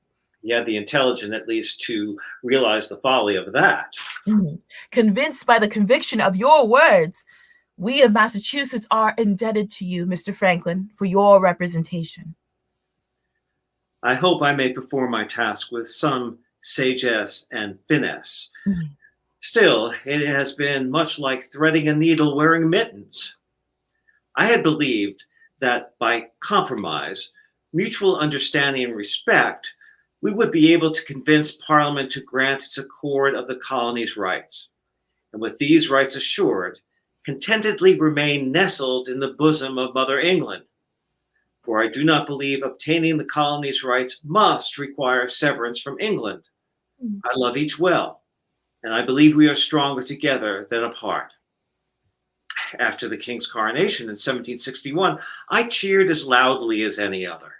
He had the intelligence, at least, to realize the folly of that. Convinced by the conviction of your words, we of Massachusetts are indebted to you, Mr. Franklin, for your representation. I hope I may perform my task with some sagesse and finesse. Still, it has been much like threading a needle wearing mittens. I had believed that by compromise, mutual understanding and respect, we would be able to convince Parliament to grant its accord of the colony's rights. and with these rights assured, contentedly remain nestled in the bosom of Mother England. For I do not believe obtaining the colony's rights must require severance from England. I love each well, and I believe we are stronger together than apart. After the king's coronation in 1761, I cheered as loudly as any other.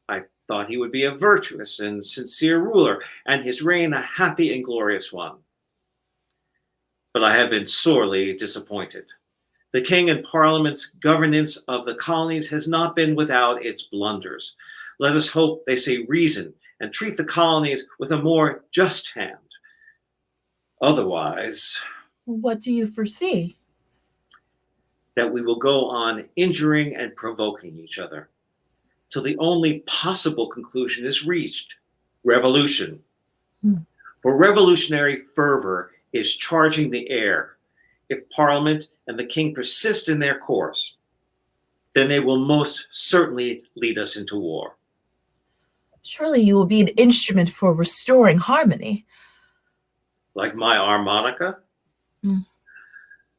I thought he would be a virtuous and sincere ruler, and his reign a happy and glorious one. But I have been sorely disappointed. The king and parliament's governance of the colonies has not been without its blunders. Let us hope they say reason and treat the colonies with a more just hand. Otherwise, What do you foresee? that we will go on injuring and provoking each other till the only possible conclusion is reached: revolution. For revolutionary fervor is charging the air. If Parliament and the king persist in their course, then they will most certainly lead us into war. Surely you will be an instrument for restoring harmony. Like my harmonica, Mm.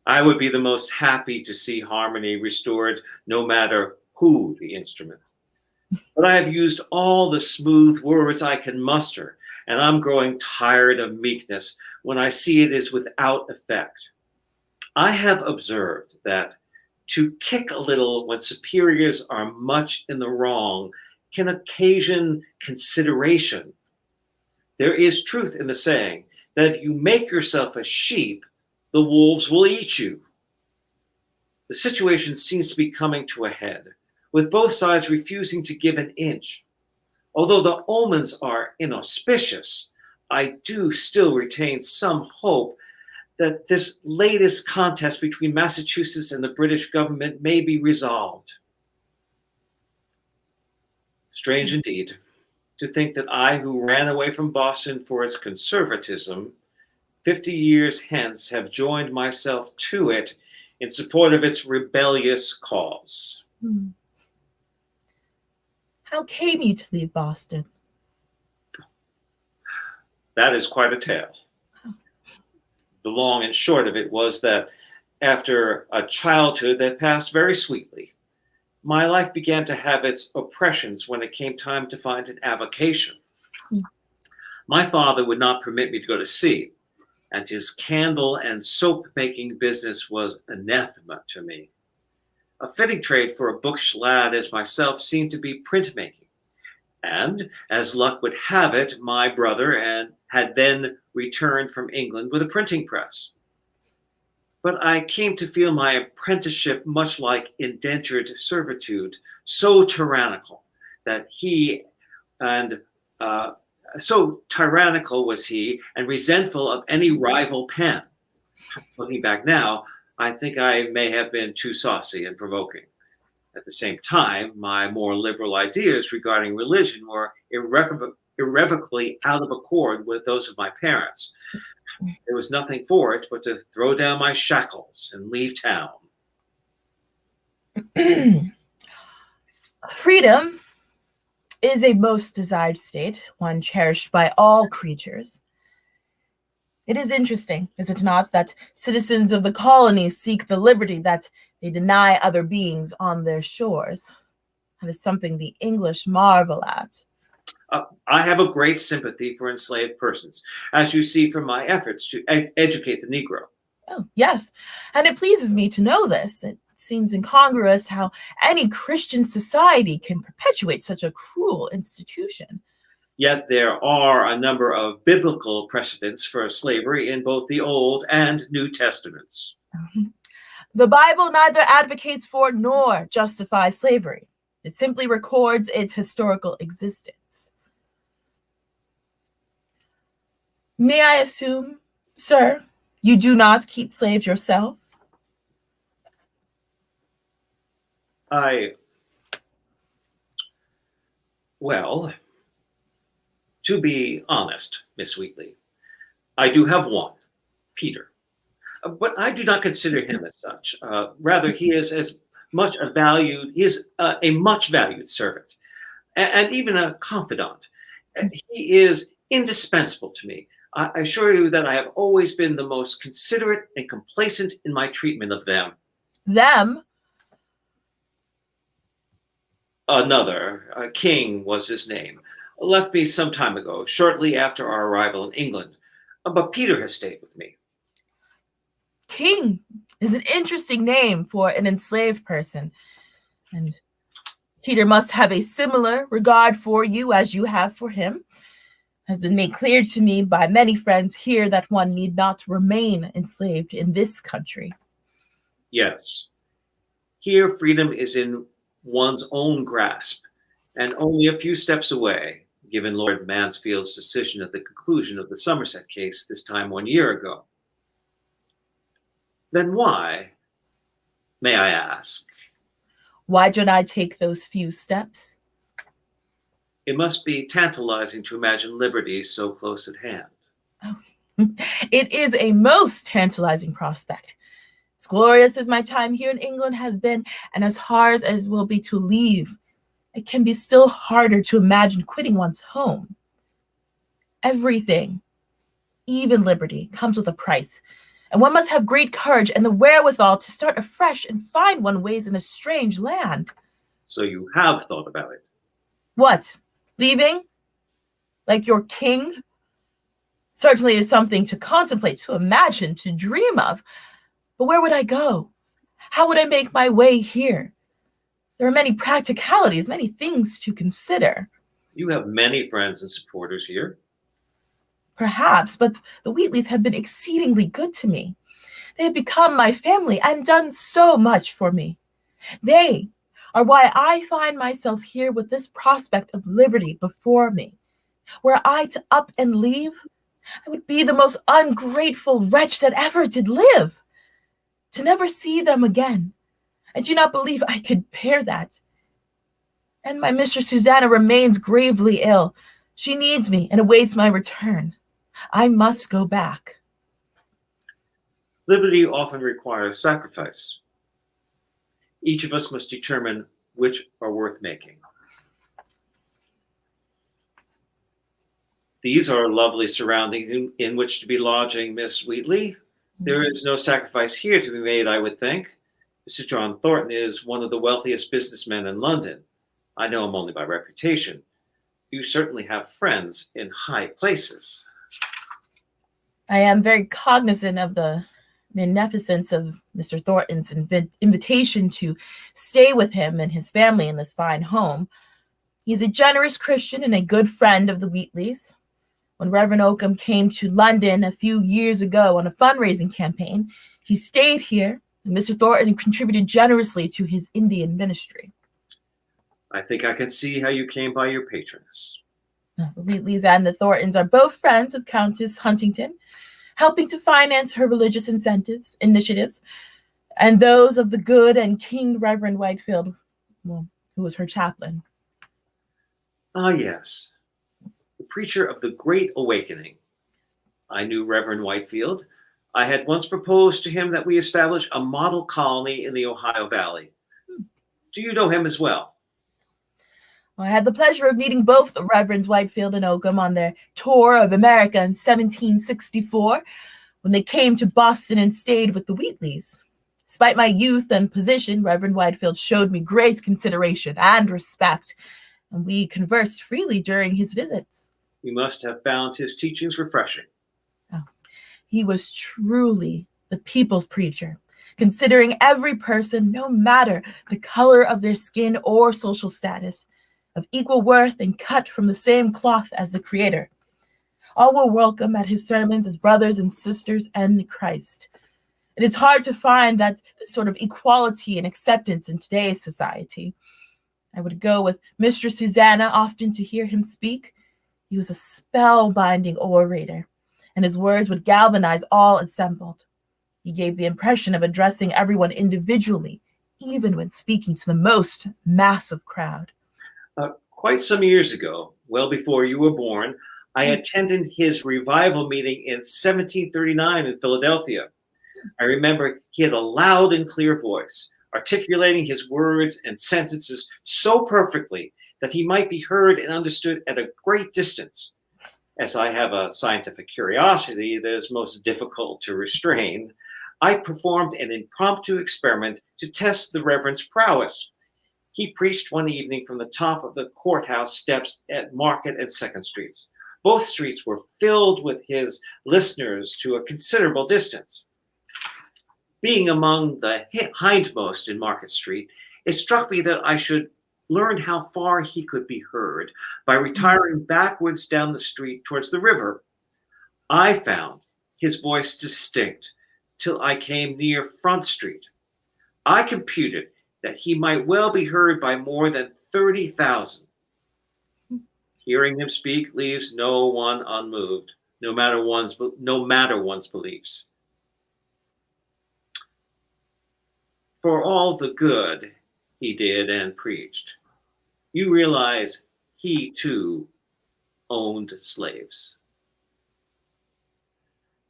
I would be the most happy to see harmony restored, no matter who the instrument. But I have used all the smooth words I can muster, and I'm growing tired of meekness when I see it is without effect. I have observed that to kick a little when superiors are much in the wrong can occasion consideration. There is truth in the saying that if you make yourself a sheep, the wolves will eat you. The situation seems to be coming to a head, with both sides refusing to give an inch. Although the omens are inauspicious, I do still retain some hope that this latest contest between Massachusetts and the British government may be resolved. Strange indeed to think that I, who ran away from Boston for its conservatism, 50 years hence have joined myself to it in support of its rebellious cause. How came you to leave Boston? That is quite a tale. The long and short of it was that after a childhood that passed very sweetly, my life began to have its oppressions when it came time to find an avocation. My father would not permit me to go to sea, and his candle and soap making business was anathema to me. A fitting trade for a bookish lad as myself seemed to be printmaking. And, as luck would have it, my brother had then returned from England with a printing press. But I came to feel my apprenticeship much like indentured servitude, so tyrannical that so tyrannical was he and resentful of any rival pen. Looking back now, I think I may have been too saucy and provoking. At the same time, my more liberal ideas regarding religion were irrevocably out of accord with those of my parents. There was nothing for it but to throw down my shackles and leave town. Freedom is a most desired state, one cherished by all creatures. It is interesting, is it not, that citizens of the colonies seek the liberty that they deny other beings on their shores. That is something the English marvel at. I have a great sympathy for enslaved persons, as you see from my efforts to educate the Negro. Oh, yes, and it pleases me to know this. It seems incongruous how any Christian society can perpetuate such a cruel institution. Yet there are a number of biblical precedents for slavery in both the Old and New Testaments. The Bible neither advocates for nor justifies slavery. It simply records its historical existence. May I assume, sir, you do not keep slaves yourself? Well, to be honest, Miss Wheatley, I do have one, Peter. But I do not consider him as such. Rather, he is a much valued servant, and even a confidant. He is indispensable to me. I assure you that I have always been the most considerate and complacent in my treatment of them. Them? Another, King was his name, left me some time ago, shortly after our arrival in England. But Peter has stayed with me. King is an interesting name for an enslaved person. And Peter must have a similar regard for you as you have for him. It has been made clear to me by many friends here that one need not remain enslaved in this country. Yes. Here, freedom is in one's own grasp, and only a few steps away, given Lord Mansfield's decision at the conclusion of the Somerset case this time 1 year ago. Then why, may I ask? Why don't I take those few steps? It must be tantalizing to imagine liberty so close at hand. Oh, it is a most tantalizing prospect. As glorious as my time here in England has been, and as hard as will be to leave, it can be still harder to imagine quitting one's home. Everything, even liberty, comes with a price, and one must have great courage and the wherewithal to start afresh and find one's ways in a strange land. So you have thought about it? What? Leaving? Like your king? Certainly is something to contemplate, to imagine, to dream of. But where would I go? How would I make my way here? There are many practicalities, many things to consider. You have many friends and supporters here. Perhaps, but the Wheatleys have been exceedingly good to me. They have become my family and done so much for me. They are why I find myself here with this prospect of liberty before me. Were I to up and leave, I would be the most ungrateful wretch that ever did live. To never see them again, I do not believe I could bear that. And my Mistress Susanna remains gravely ill. She needs me and awaits my return. I must go back. Liberty often requires sacrifice. Each of us must determine which are worth making. These are lovely surroundings in which to be lodging, Miss Wheatley. There is no sacrifice here to be made, I would think. Mr. John Thornton is one of the wealthiest businessmen in London. I know him only by reputation. You certainly have friends in high places. I am very cognizant of the magnificence of Mr. Thornton's invitation to stay with him and his family in this fine home. He's a generous Christian and a good friend of the Wheatleys. When Reverend Oakham came to London a few years ago on a fundraising campaign, he stayed here, and Mr. Thornton contributed generously to his Indian ministry. I think I can see how you came by your patroness. The Wheatleys and the Thorntons are both friends of Countess Huntington, helping to finance her religious initiatives, and those of the good and King Reverend Whitefield, who was her chaplain. Ah, yes. The preacher of the Great Awakening. I knew Reverend Whitefield. I had once proposed to him that we establish a model colony in the Ohio Valley. Do you know him as well? I had the pleasure of meeting both the Reverends Whitefield and Oakham on their tour of America in 1764, when they came to Boston and stayed with the Wheatleys. Despite my youth and position, Reverend Whitefield showed me great consideration and respect, and we conversed freely during his visits. You must have found his teachings refreshing. Oh, he was truly the people's preacher, considering every person, no matter the color of their skin or social status, of equal worth and cut from the same cloth as the Creator. All were welcome at his sermons as brothers and sisters in Christ. It is hard to find that sort of equality and acceptance in today's society. I would go with Mistress Susanna often to hear him speak. He was a spellbinding orator, and his words would galvanize all assembled. He gave the impression of addressing everyone individually, even when speaking to the most massive crowd. Quite some years ago, well before you were born, I attended his revival meeting in 1739 in Philadelphia. I remember he had a loud and clear voice, articulating his words and sentences so perfectly that he might be heard and understood at a great distance. As I have a scientific curiosity that is most difficult to restrain, I performed an impromptu experiment to test the Reverend's prowess. He preached one evening from the top of the courthouse steps at Market and 2nd Streets. Both streets were filled with his listeners to a considerable distance. Being among the hindmost in Market Street, it struck me that I should learn how far he could be heard by retiring backwards down the street towards the river. I found his voice distinct till I came near Front Street. I computed that he might well be heard by more than 30,000. Hearing him speak leaves no one unmoved, no matter one's beliefs. For all the good he did and preached, you realize he too owned slaves.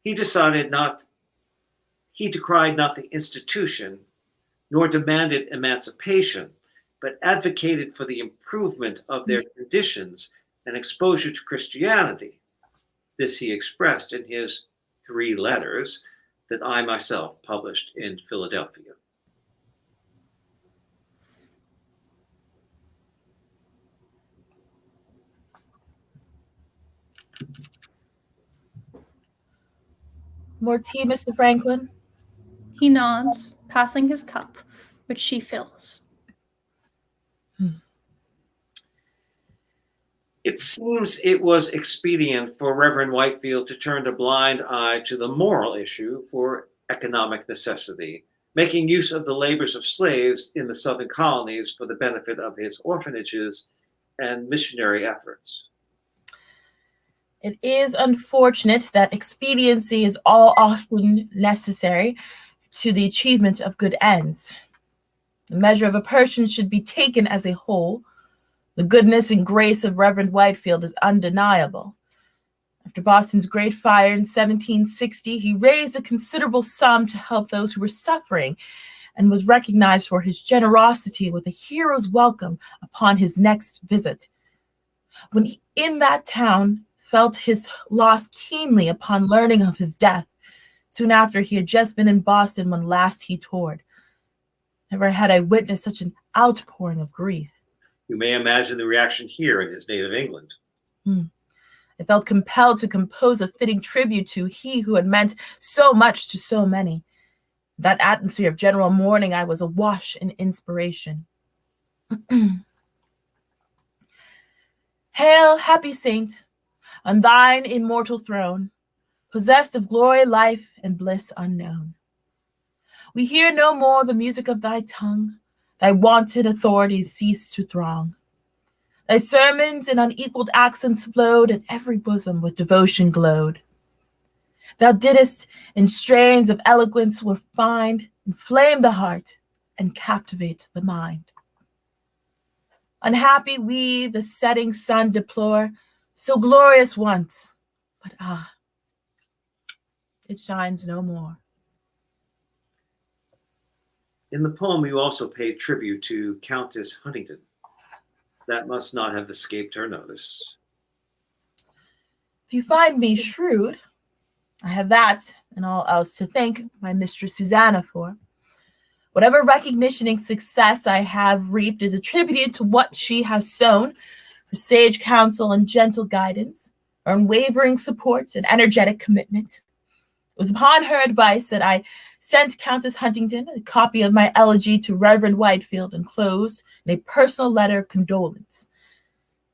He decried not the institution, nor demanded emancipation, but advocated for the improvement of their conditions and exposure to Christianity. This he expressed in his 3 letters that I myself published in Philadelphia. More tea, Mr. Franklin? He nods, passing his cup, which she fills. It seems it was expedient for Reverend Whitefield to turn a blind eye to the moral issue for economic necessity, making use of the labors of slaves in the southern colonies for the benefit of his orphanages and missionary efforts. It is unfortunate that expediency is all often necessary to the achievement of good ends. The measure of a person should be taken as a whole. The goodness and grace of Reverend Whitefield is undeniable. After Boston's Great Fire in 1760, he raised a considerable sum to help those who were suffering and was recognized for his generosity with a hero's welcome upon his next visit. When he, in that town, felt his loss keenly upon learning of his death, soon after he had just been in Boston when last he toured. Never had I witnessed such an outpouring of grief. You may imagine the reaction here in his native England. I felt compelled to compose a fitting tribute to he who had meant so much to so many. In that atmosphere of general mourning, I was awash in inspiration. Hail, happy saint, on thine immortal throne, possessed of glory, life, and bliss unknown. We hear no more the music of thy tongue, thy wonted authorities cease to throng. Thy sermons in unequaled accents flowed, and every bosom with devotion glowed. Thou didst in strains of eloquence refine, inflame the heart, and captivate the mind. Unhappy we the setting sun deplore, so glorious once, but it shines no more. In the poem, you also pay tribute to Countess Huntingdon. That must not have escaped her notice. If you find me shrewd, I have that and all else to thank my mistress Susanna for. Whatever recognition and success I have reaped is attributed to what she has sown, her sage counsel and gentle guidance, her unwavering support and energetic commitment. It was upon her advice that I sent Countess Huntingdon a copy of my elegy to Reverend Whitefield enclosed in a personal letter of condolence.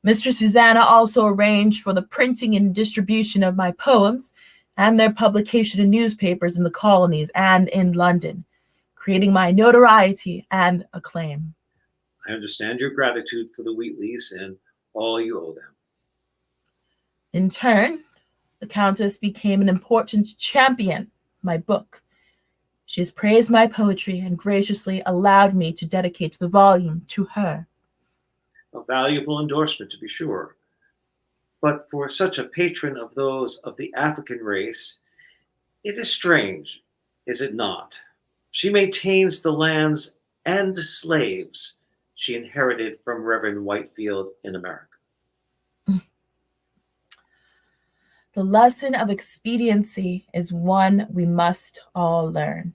Mistress Susanna also arranged for the printing and distribution of my poems and their publication in newspapers in the colonies and in London, creating my notoriety and acclaim. I understand your gratitude for the Wheatleys and all you owe them. In turn, the Countess became an important champion of my book. She has praised my poetry and graciously allowed me to dedicate the volume to her. A valuable endorsement, to be sure. But for such a patron of those of the African race, it is strange, is it not? She maintains the lands and slaves she inherited from Reverend Whitefield in America. The lesson of expediency is one we must all learn.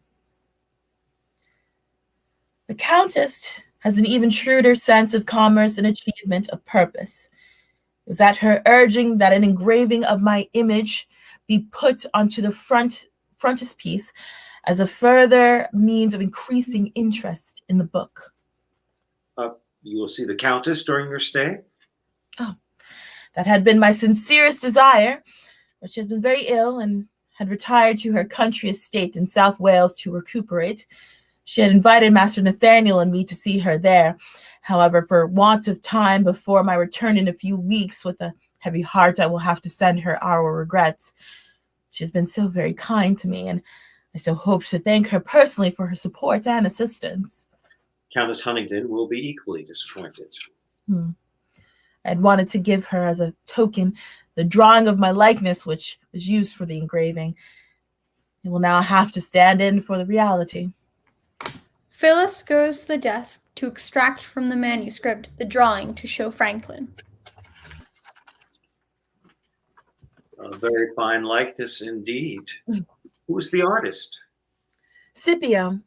The Countess has an even shrewder sense of commerce and achievement of purpose. It was at her urging that an engraving of my image be put onto the frontispiece as a further means of increasing interest in the book. You will see the Countess during your stay? Oh, that had been my sincerest desire, but she has been very ill and had retired to her country estate in South Wales to recuperate. She had invited Master Nathaniel and me to see her there. However, for want of time before my return in a few weeks, with a heavy heart, I will have to send her our regrets. She has been so very kind to me, and I so hope to thank her personally for her support and assistance. Countess Huntingdon will be equally disappointed. I had wanted to give her as a token the drawing of my likeness, which was used for the engraving. It will now have to stand in for the reality. Phyllis goes to the desk to extract from the manuscript the drawing to show Franklin. A very fine likeness indeed. Who is the artist? Scipio,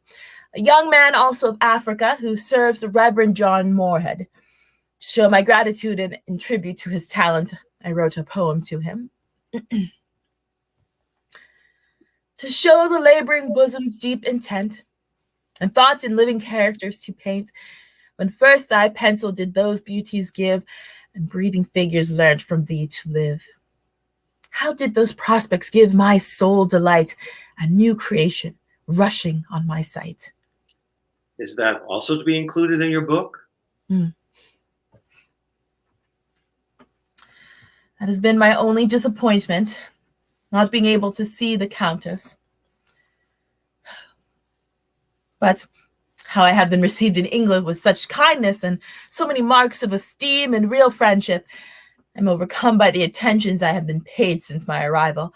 a young man also of Africa who serves the Reverend John Moorhead. To show my gratitude and in tribute to his talent, I wrote a poem to him. To show the laboring bosom's deep intent, and thoughts in living characters to paint, when first thy pencil did those beauties give, and breathing figures learned from thee to live. How did those prospects give my soul delight, a new creation rushing on my sight? Is that also to be included in your book? That has been my only disappointment, not being able to see the Countess. But how I have been received in England with such kindness and so many marks of esteem and real friendship, I'm overcome by the attentions I have been paid since my arrival.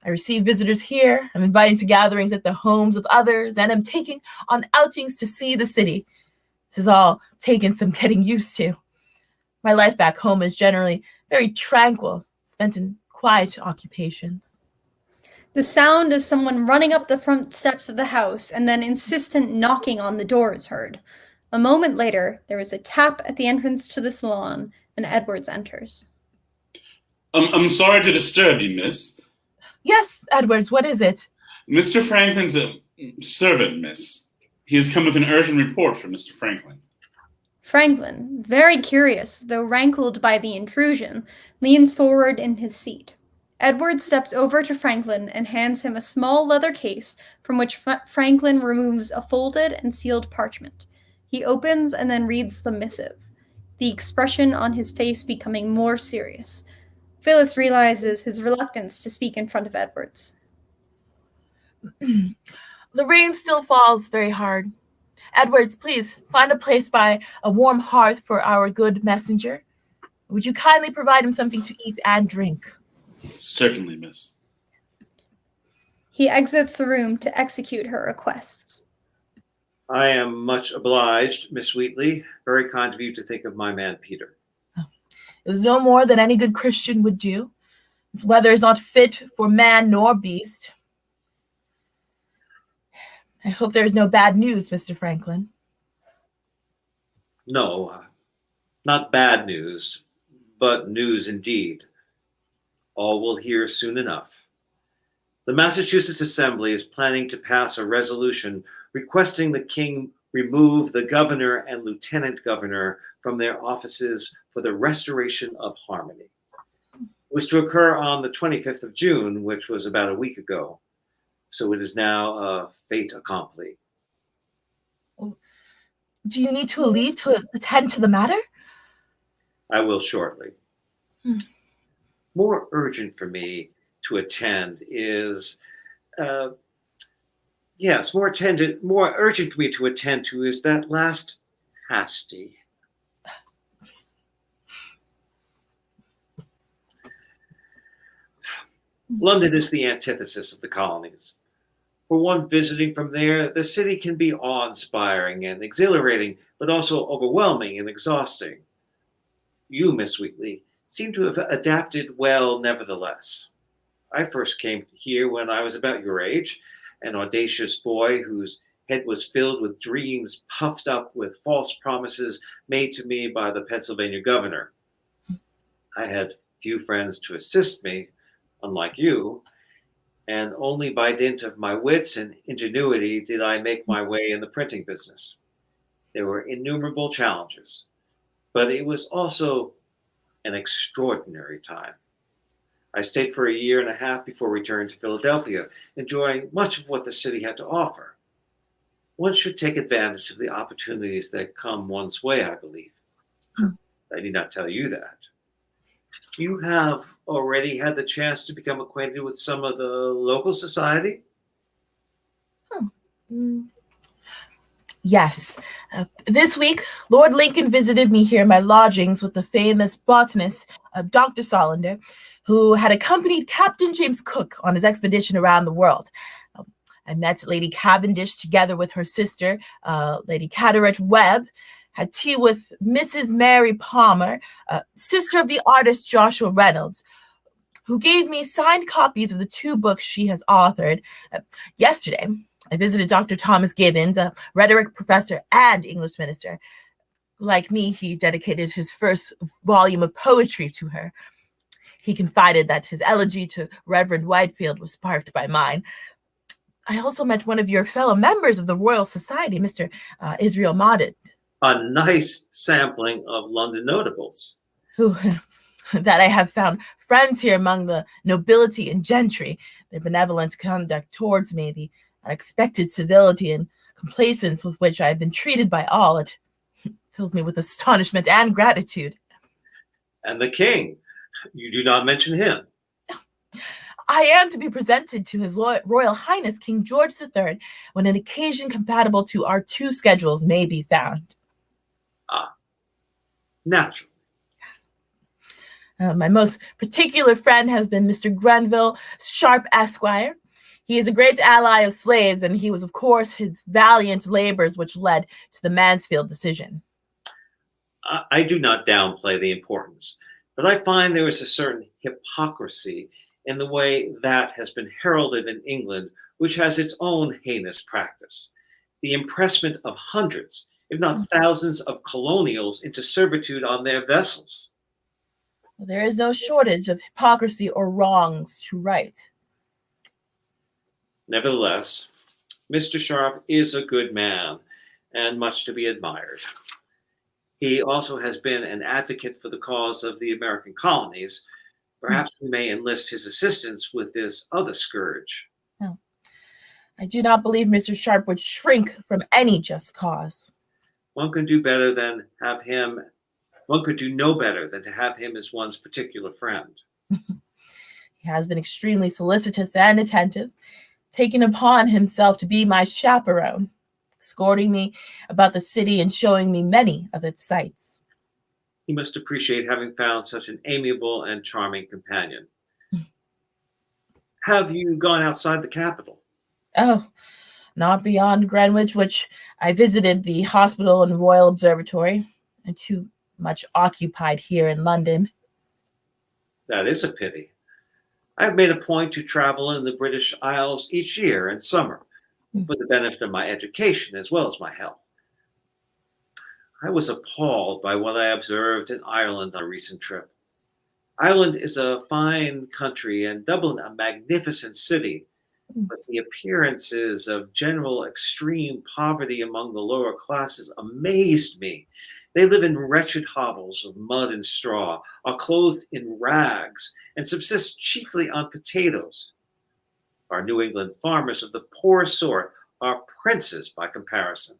I receive visitors here, I'm invited to gatherings at the homes of others, and am taking on outings to see the city. This is all taken some getting used to. My life back home is generally very tranquil, spent in quiet occupations. The sound of someone running up the front steps of the house and then insistent knocking on the door is heard. A moment later, there is a tap at the entrance to the salon, and Edwards enters. I'm sorry to disturb you, miss. Yes, Edwards, what is it? Mr. Franklin's a servant, miss. He has come with an urgent report for Mr. Franklin. Franklin, very curious, though rankled by the intrusion, leans forward in his seat. Edward steps over to Franklin and hands him a small leather case from which Franklin removes a folded and sealed parchment. He opens and then reads the missive, the expression on his face becoming more serious. Phyllis realizes his reluctance to speak in front of Edwards. The rain still falls very hard. Edwards, please find a place by a warm hearth for our good messenger. Would you kindly provide him something to eat and drink? Certainly, miss. He exits the room to execute her requests. I am much obliged, Miss Wheatley. Very kind of you to think of my man, Peter. It was no more than any good Christian would do. This weather is not fit for man nor beast. I hope there is no bad news, Mr. Franklin. No, not bad news, but news indeed. All will hear soon enough. The Massachusetts Assembly is planning to pass a resolution requesting the King remove the governor and lieutenant governor from their offices for the restoration of harmony. It was to occur on the 25th of June, which was about a week ago. So it is now a fait accompli. Do you need to leave to attend to the matter? I will shortly. More urgent for me to attend is, more urgent for me to attend to is that last pasty. London is the antithesis of the colonies. For one visiting from there, the city can be awe-inspiring and exhilarating, but also overwhelming and exhausting. You, Miss Wheatley, seem to have adapted well nevertheless. I first came here when I was about your age, an audacious boy whose head was filled with dreams puffed up with false promises made to me by the Pennsylvania governor. I had few friends to assist me, unlike you, and only by dint of my wits and ingenuity did I make my way in the printing business. There were innumerable challenges, but it was also an extraordinary time. I stayed for a year and a half before returning to Philadelphia, enjoying much of what the city had to offer. One should take advantage of the opportunities that come one's way, I believe. I need not tell you that. You have already had the chance to become acquainted with some of the local society? Yes. This week, Lord Lincoln visited me here in my lodgings with the famous botanist, Dr. Solander, who had accompanied Captain James Cook on his expedition around the world. I met Lady Cavendish together with her sister, Lady Carteret Webb, had tea with Mrs. Mary Palmer, sister of the artist Joshua Reynolds, who gave me signed copies of the 2 books she has authored. Yesterday, I visited Dr. Thomas Gibbons, a rhetoric professor and English minister. Like me, he dedicated his first volume of poetry to her. He confided that his elegy to Reverend Whitefield was sparked by mine. I also met one of your fellow members of the Royal Society, Mr. Israel Maudit. A nice sampling of London notables. Who that I have found friends here among the nobility and gentry. Their benevolent conduct towards me, the unexpected civility and complacence with which I have been treated by all, it fills me with astonishment and gratitude. And the king, you do not mention him. I am to be presented to His Royal Highness King George III when an occasion compatible to our 2 schedules may be found. Naturally. My most particular friend has been Mr. Grenville Sharp, Esquire. He is a great ally of slaves, and he was, of course, his valiant labors which led to the Mansfield decision. I do not downplay the importance, but I find there is a certain hypocrisy in the way that has been heralded in England, which has its own heinous practice. The impressment of hundreds, if not thousands, of colonials into servitude on their vessels. There is no shortage of hypocrisy or wrongs to right. Nevertheless, Mr. Sharp is a good man and much to be admired. He also has been an advocate for the cause of the American colonies. Perhaps we may enlist his assistance with this other scourge. No. I do not believe Mr. Sharp would shrink from any just cause. One could do no better than to have him as one's particular friend. He has been extremely solicitous and attentive, taking upon himself to be my chaperone, escorting me about the city and showing me many of its sights. He must appreciate having found such an amiable and charming companion. Have you gone outside the capital? Oh, not beyond Greenwich, which I visited the hospital and Royal Observatory. I'm too much occupied here in London. That is a pity. I've made a point to travel in the British Isles each year in summer for the benefit of my education as well as my health. I was appalled by what I observed in Ireland on a recent trip. Ireland is a fine country and Dublin a magnificent city, but the appearances of general extreme poverty among the lower classes amazed me. They live in wretched hovels of mud and straw, are clothed in rags, and subsist chiefly on potatoes. Our New England farmers of the poor sort are princes by comparison.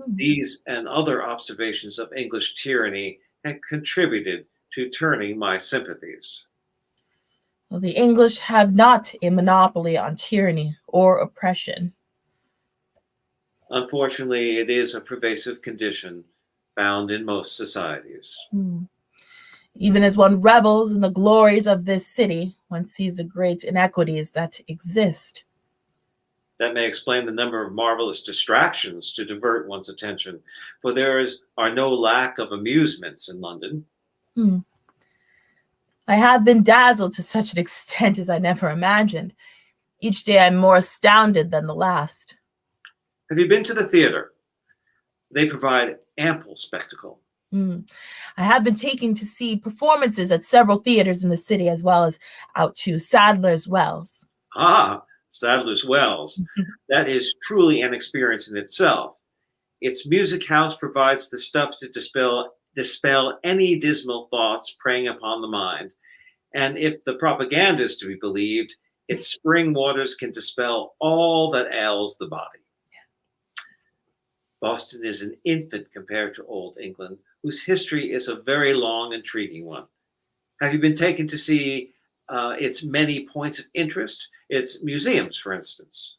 These and other observations of English tyranny had contributed to turning my sympathies. Well, the English have not a monopoly on tyranny or oppression. Unfortunately, it is a pervasive condition found in most societies. Even as one revels in the glories of this city, one sees the great inequities that exist. That may explain the number of marvelous distractions to divert one's attention, for there are no lack of amusements in London. I have been dazzled to such an extent as I never imagined. Each day I'm more astounded than the last. Have you been to the theater? They provide ample spectacle. I have been taken to see performances at several theaters in the city, as well as out to Sadler's Wells. Ah, Sadler's Wells. That is truly an experience in itself. Its music house provides the stuff to dispel any dismal thoughts preying upon the mind. And if the propaganda is to be believed, its spring waters can dispel all that ails the body. Boston is an infant compared to Old England, whose history is a very long, intriguing one. Have you been taken to see its many points of interest? Its museums, for instance.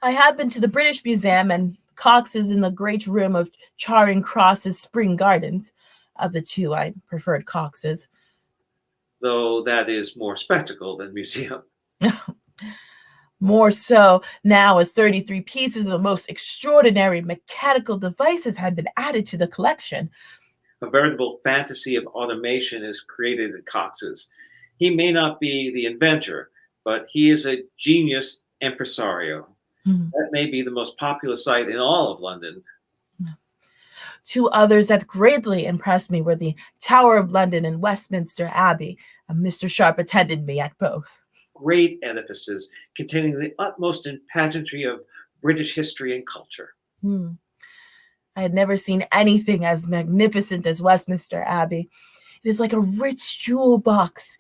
I have been to the British Museum and Cox's in the great room of Charing Cross's Spring Gardens. Of the two, I preferred Cox's. Though that is more spectacle than museum. More so now, as 33 pieces of the most extraordinary mechanical devices have been added to the collection. A veritable fantasy of automation is created at Cox's. He may not be the inventor, but he is a genius impresario. That may be the most populous site in all of London. Two others that greatly impressed me were the Tower of London and Westminster Abbey. Mr. Sharp attended me at both. Great edifices containing the utmost in pageantry of British history and culture. I had never seen anything as magnificent as Westminster Abbey. It is like a rich jewel box,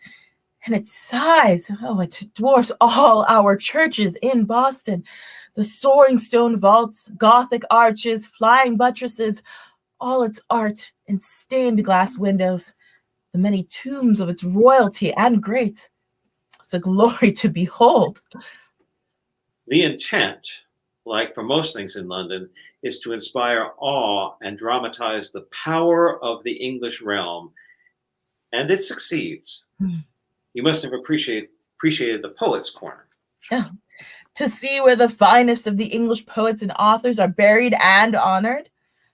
and its size, it dwarfs all our churches in Boston. The soaring stone vaults, Gothic arches, flying buttresses, all its art and stained glass windows, the many tombs of its royalty and greats. It's a glory to behold. The intent, like for most things in London, is to inspire awe and dramatize the power of the English realm. And it succeeds. You must have appreciated the Poets' Corner. To see where the finest of the English poets and authors are buried and honored.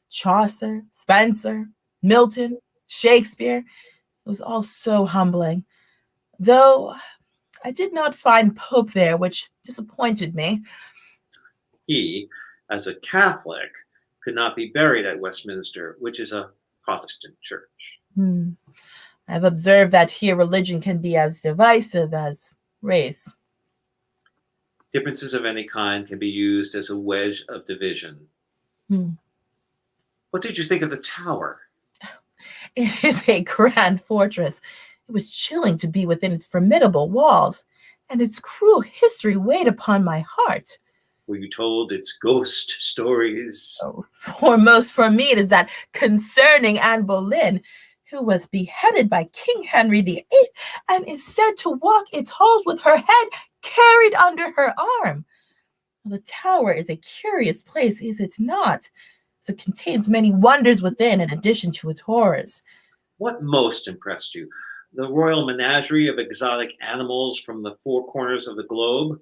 Chaucer, Spenser, Milton, Shakespeare. It was all so humbling. Though I did not find Pope there, which disappointed me. He, as a Catholic, could not be buried at Westminster, which is a Protestant church. I've observed that here religion can be as divisive as race. Differences of any kind can be used as a wedge of division. What did you think of the tower? It is a grand fortress. It was chilling to be within its formidable walls, and its cruel history weighed upon my heart. Were you told its ghost stories? Foremost for me it is that concerning Anne Boleyn, who was beheaded by King Henry VIII and is said to walk its halls with her head carried under her arm. The tower is a curious place, is it not? As it contains many wonders within in addition to its horrors. What most impressed you? The royal menagerie of exotic animals from the four corners of the globe?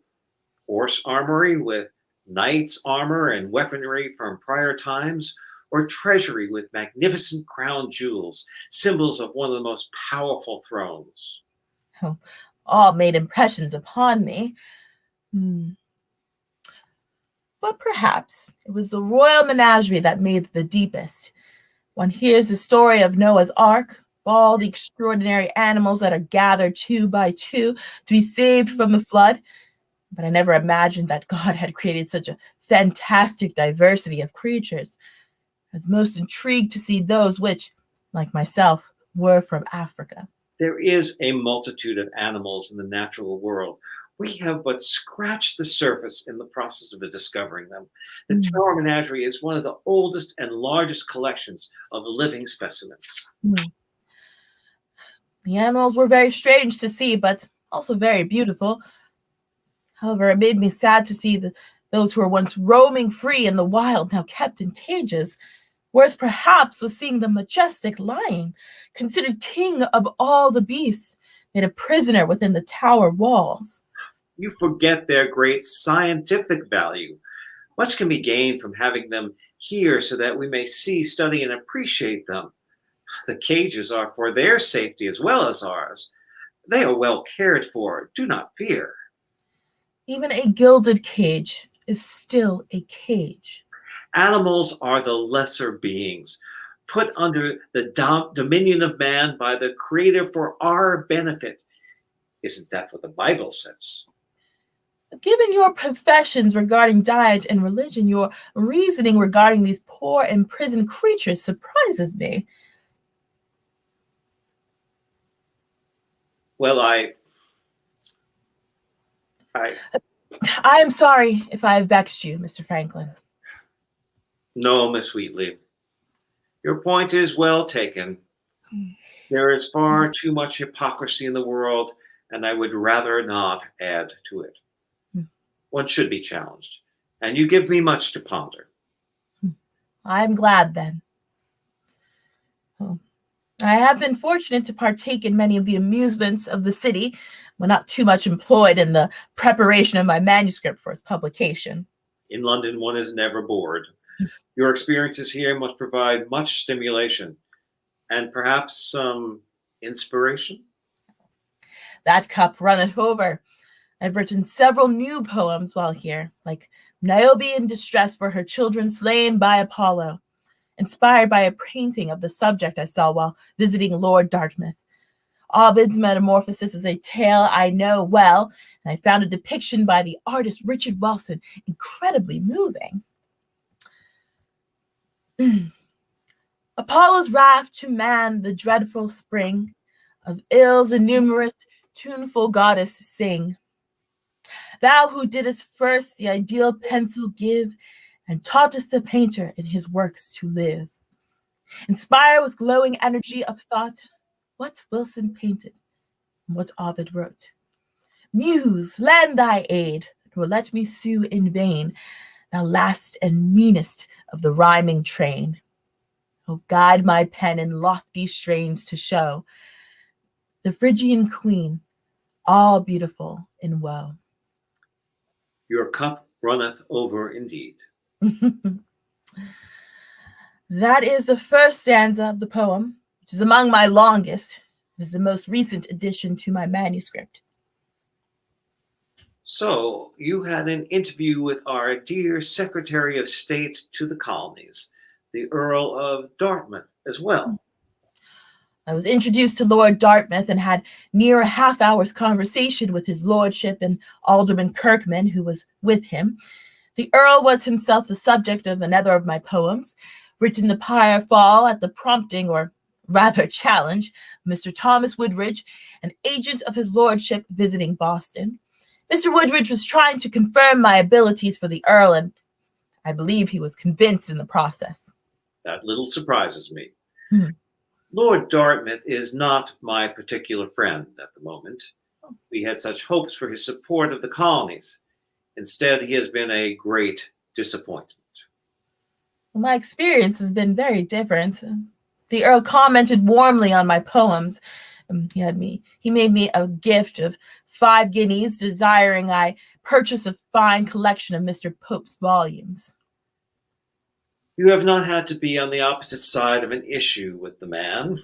Horse armory with knights' armor and weaponry from prior times? Or treasury with magnificent crown jewels, symbols of one of the most powerful thrones? All made impressions upon me. But perhaps it was the royal menagerie that made the deepest. One hears the story of Noah's Ark, of all the extraordinary animals that are gathered two by two to be saved from the flood. But I never imagined that God had created such a fantastic diversity of creatures. I was most intrigued to see those which, like myself, were from Africa. There is a multitude of animals in the natural world. We have but scratched the surface in the process of discovering them. The Tower Menagerie is one of the oldest and largest collections of living specimens. The animals were very strange to see, but also very beautiful. However, it made me sad to see those who were once roaming free in the wild now kept in cages. Whereas perhaps was seeing the majestic lion, considered king of all the beasts, made a prisoner within the tower walls. You forget their great scientific value. Much can be gained from having them here so that we may see, study, and appreciate them. The cages are for their safety as well as ours. They are well cared for. Do not fear. Even a gilded cage is still a cage. Animals are the lesser beings, put under the dominion of man by the Creator for our benefit. Isn't that what the Bible says? Given your professions regarding diet and religion, your reasoning regarding these poor imprisoned creatures surprises me. Well, I I am sorry if I have vexed you, Mr. Franklin. No, Miss Wheatley. Your point is well taken. There is far too much hypocrisy in the world, and I would rather not add to it. One should be challenged, and you give me much to ponder. I am glad then. Well, I have been fortunate to partake in many of the amusements of the city, when not too much employed in the preparation of my manuscript for its publication. In London, one is never bored. Your experiences here must provide much stimulation and perhaps some inspiration. That cup runneth over. I've written several new poems while here, like Niobe in distress for her children slain by Apollo, inspired by a painting of the subject I saw while visiting Lord Dartmouth. Ovid's Metamorphosis is a tale I know well, and I found a depiction by the artist Richard Wilson incredibly moving. Apollo's wrath to man, the dreadful spring of ills innumerous, tuneful goddess sing. Thou who didst first the ideal pencil give, and taughtest the painter in his works to live. Inspire with glowing energy of thought what Wilson painted and what Ovid wrote. Muse, lend thy aid, nor let me sue in vain, thou last and meanest of the rhyming train. Oh, guide my pen in lofty strains to show the Phrygian queen, all beautiful in woe. Your cup runneth over indeed. That is the first stanza of the poem, which is among my longest. It is the most recent addition to my manuscript. So, you had an interview with our dear Secretary of State to the Colonies, the Earl of Dartmouth, as well. I was introduced to Lord Dartmouth and had near a half-hour's conversation with his lordship and Alderman Kirkman, who was with him. The Earl was himself the subject of another of my poems, written to Pyre Fall at the prompting, or rather challenge, of Mr. Thomas Woodridge, an agent of his lordship visiting Boston. Mr. Woodridge was trying to confirm my abilities for the Earl, and I believe he was convinced in the process. That little surprises me. Lord Dartmouth is not my particular friend at the moment. We had such hopes for his support of the colonies. Instead, he has been a great disappointment. Well, my experience has been very different. The Earl commented warmly on my poems. He made me a gift of 5 guineas, desiring I purchase a fine collection of Mr. Pope's volumes. You have not had to be on the opposite side of an issue with the man,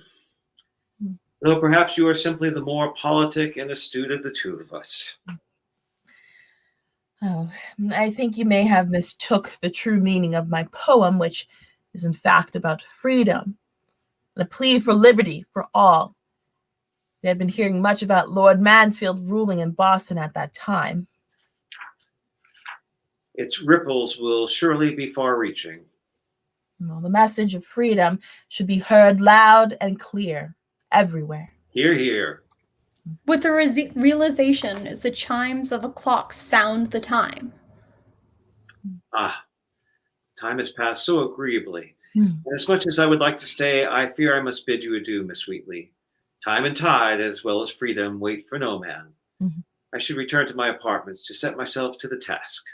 though perhaps you are simply the more politic and astute of the two of us. Oh, I think you may have mistook the true meaning of my poem, which is in fact about freedom, and a plea for liberty for all. We had been hearing much about Lord Mansfield ruling in Boston at that time. Its ripples will surely be far-reaching. Well, the message of freedom should be heard loud and clear everywhere. Hear, hear. With the realization as the chimes of a clock sound the time. Ah, time has passed so agreeably. And as much as I would like to stay, I fear I must bid you adieu, Miss Wheatley. Time and tide, as well as freedom, wait for no man. I should return to my apartments to set myself to the task.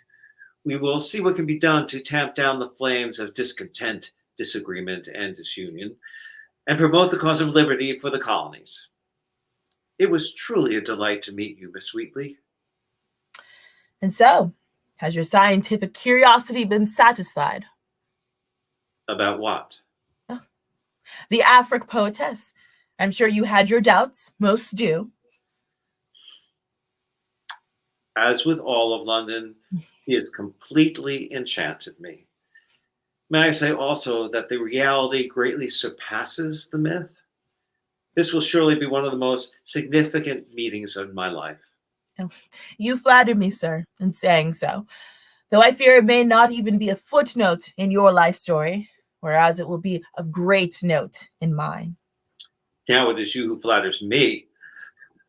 We will see what can be done to tamp down the flames of discontent, disagreement, and disunion, and promote the cause of liberty for the colonies. It was truly a delight to meet you, Miss Wheatley. And so, has your scientific curiosity been satisfied? About what? The Afric poetess. I'm sure you had your doubts. Most do. As with all of London, he has completely enchanted me. May I say also that the reality greatly surpasses the myth? This will surely be one of the most significant meetings of my life. You flattered me, sir, in saying so, though I fear it may not even be a footnote in your life story, whereas it will be of great note in mine. Now it is you who flatters me.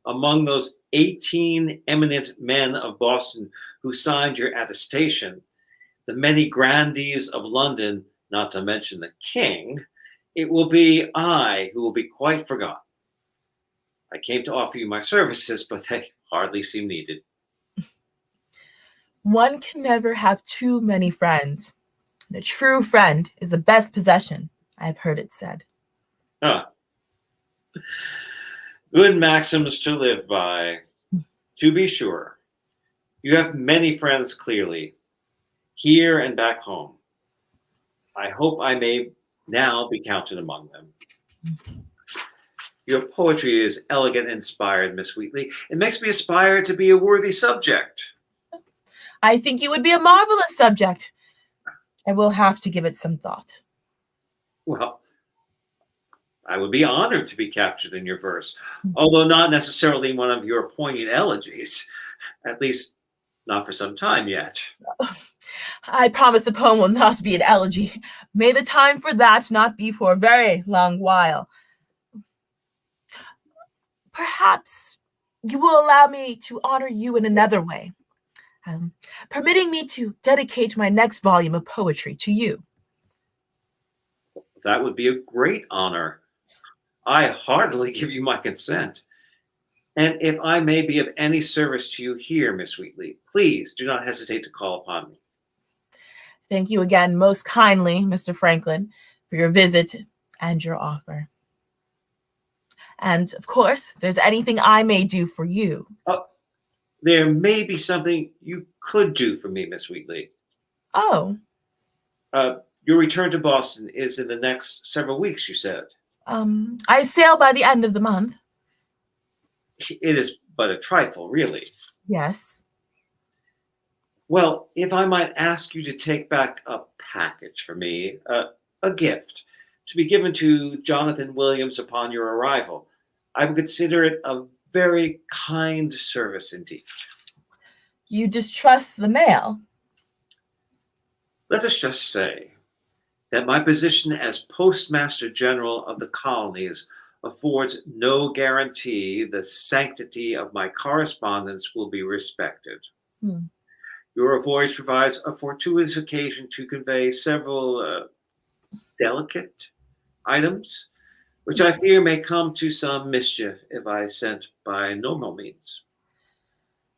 Among those 18 eminent men of Boston who signed your attestation, the many grandees of London, not to mention the king, it will be I who will be quite forgotten. I came to offer you my services, but they hardly seem needed. One can never have too many friends. A true friend is the best possession, I've heard it said. Ah, good maxims to live by. To be sure, you have many friends clearly, here and back home. I hope I may now be counted among them. Your poetry is elegant and inspired, Miss Wheatley. It makes me aspire to be a worthy subject. I think you would be a marvelous subject. I will have to give it some thought. Well, I would be honored to be captured in your verse, although not necessarily one of your poignant elegies, at least not for some time yet. I promise the poem will not be an elegy. May the time for that not be for a very long while. Perhaps you will allow me to honor you in another way, permitting me to dedicate my next volume of poetry to you. That would be a great honor. I heartily give you my consent. And if I may be of any service to you here, Miss Wheatley, please do not hesitate to call upon me. Thank you again most kindly, Mr. Franklin, for your visit and your offer. And of course, if there's anything I may do for you. There may be something you could do for me, Miss Wheatley. Oh. Your return to Boston is in the next several weeks, you said. I sail by the end of the month. It is but a trifle, really. Yes. Well, if I might ask you to take back a package for me, a gift, to be given to Jonathan Williams upon your arrival, I would consider it a very kind service indeed. You distrust the mail? Let us just say that my position as Postmaster General of the colonies affords no guarantee the sanctity of my correspondence will be respected. Your voice provides a fortuitous occasion to convey several delicate items, which I fear may come to some mischief if I sent by normal means.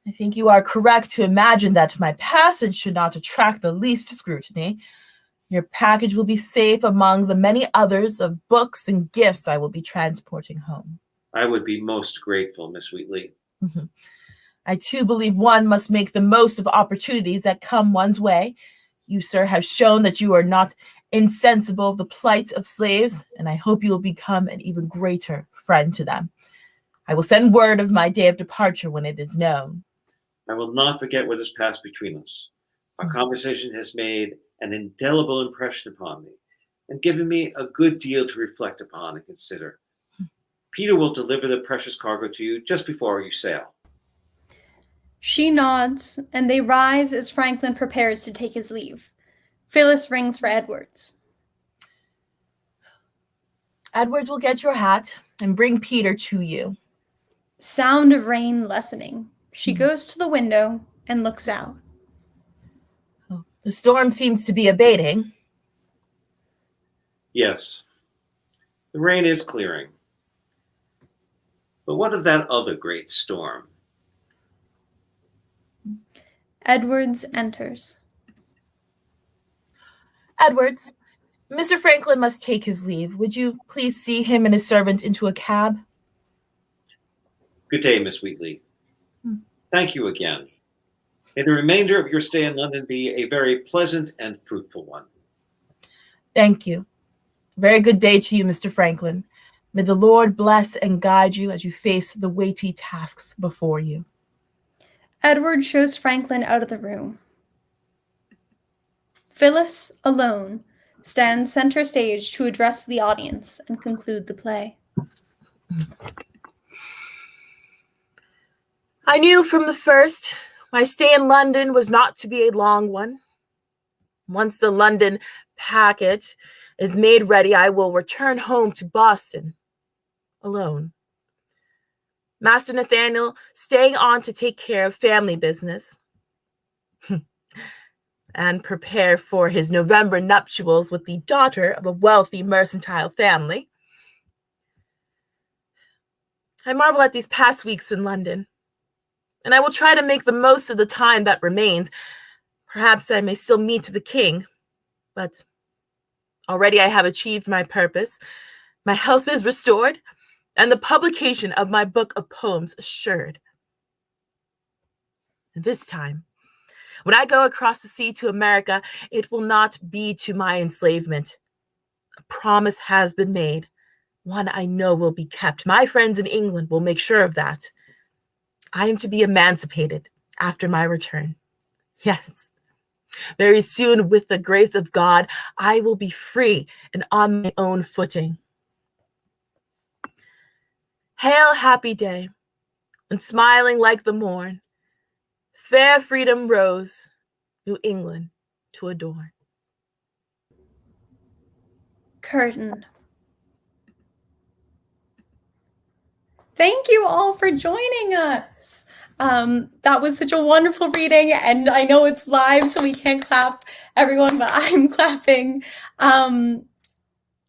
I think you are correct to imagine that my passage should not attract the least scrutiny. Your package will be safe among the many others of books and gifts I will be transporting home. I would be most grateful, Miss Wheatley. I too believe one must make the most of opportunities that come one's way. You, sir, have shown that you are not insensible of the plight of slaves, and I hope you will become an even greater friend to them. I will send word of my day of departure when it is known. I will not forget what has passed between us. Our conversation has made an indelible impression upon me and given me a good deal to reflect upon and consider. Peter will deliver the precious cargo to you just before you sail. She nods, and they rise as Franklin prepares to take his leave. Phyllis rings for Edwards. Edwards will get your hat and bring Peter to you. Sound of rain lessening. She goes to the window and looks out. The storm seems to be abating. Yes, the rain is clearing. But what of that other great storm? Edwards enters. Edwards, Mr. Franklin must take his leave. Would you please see him and his servant into a cab? Good day, Miss Wheatley. Thank you again. May the remainder of your stay in London be a very pleasant and fruitful one. Thank you. Very good day to you, Mr. Franklin. May the Lord bless and guide you as you face the weighty tasks before you. Edward shows Franklin out of the room. Phyllis, alone, stands center stage to address the audience and conclude the play. I knew from the first my stay in London was not to be a long one. Once the London packet is made ready, I will return home to Boston alone. Master Nathaniel staying on to take care of family business and prepare for his November nuptials with the daughter of a wealthy mercantile family. I marvel at these past weeks in London, and I will try to make the most of the time that remains. Perhaps I may still meet the king, but already I have achieved my purpose. My health is restored, and the publication of my book of poems assured. And this time, when I go across the sea to America, it will not be to my enslavement. A promise has been made, one I know will be kept. My friends in England will make sure of that. I am to be emancipated after my return. Yes, very soon, with the grace of God, I will be free and on my own footing. Hail, happy day, and smiling like the morn, fair freedom rose, New England to adorn. Curtain. Thank you all for joining us. That was such a wonderful reading, and I know it's live, so we can't clap everyone, but I'm clapping.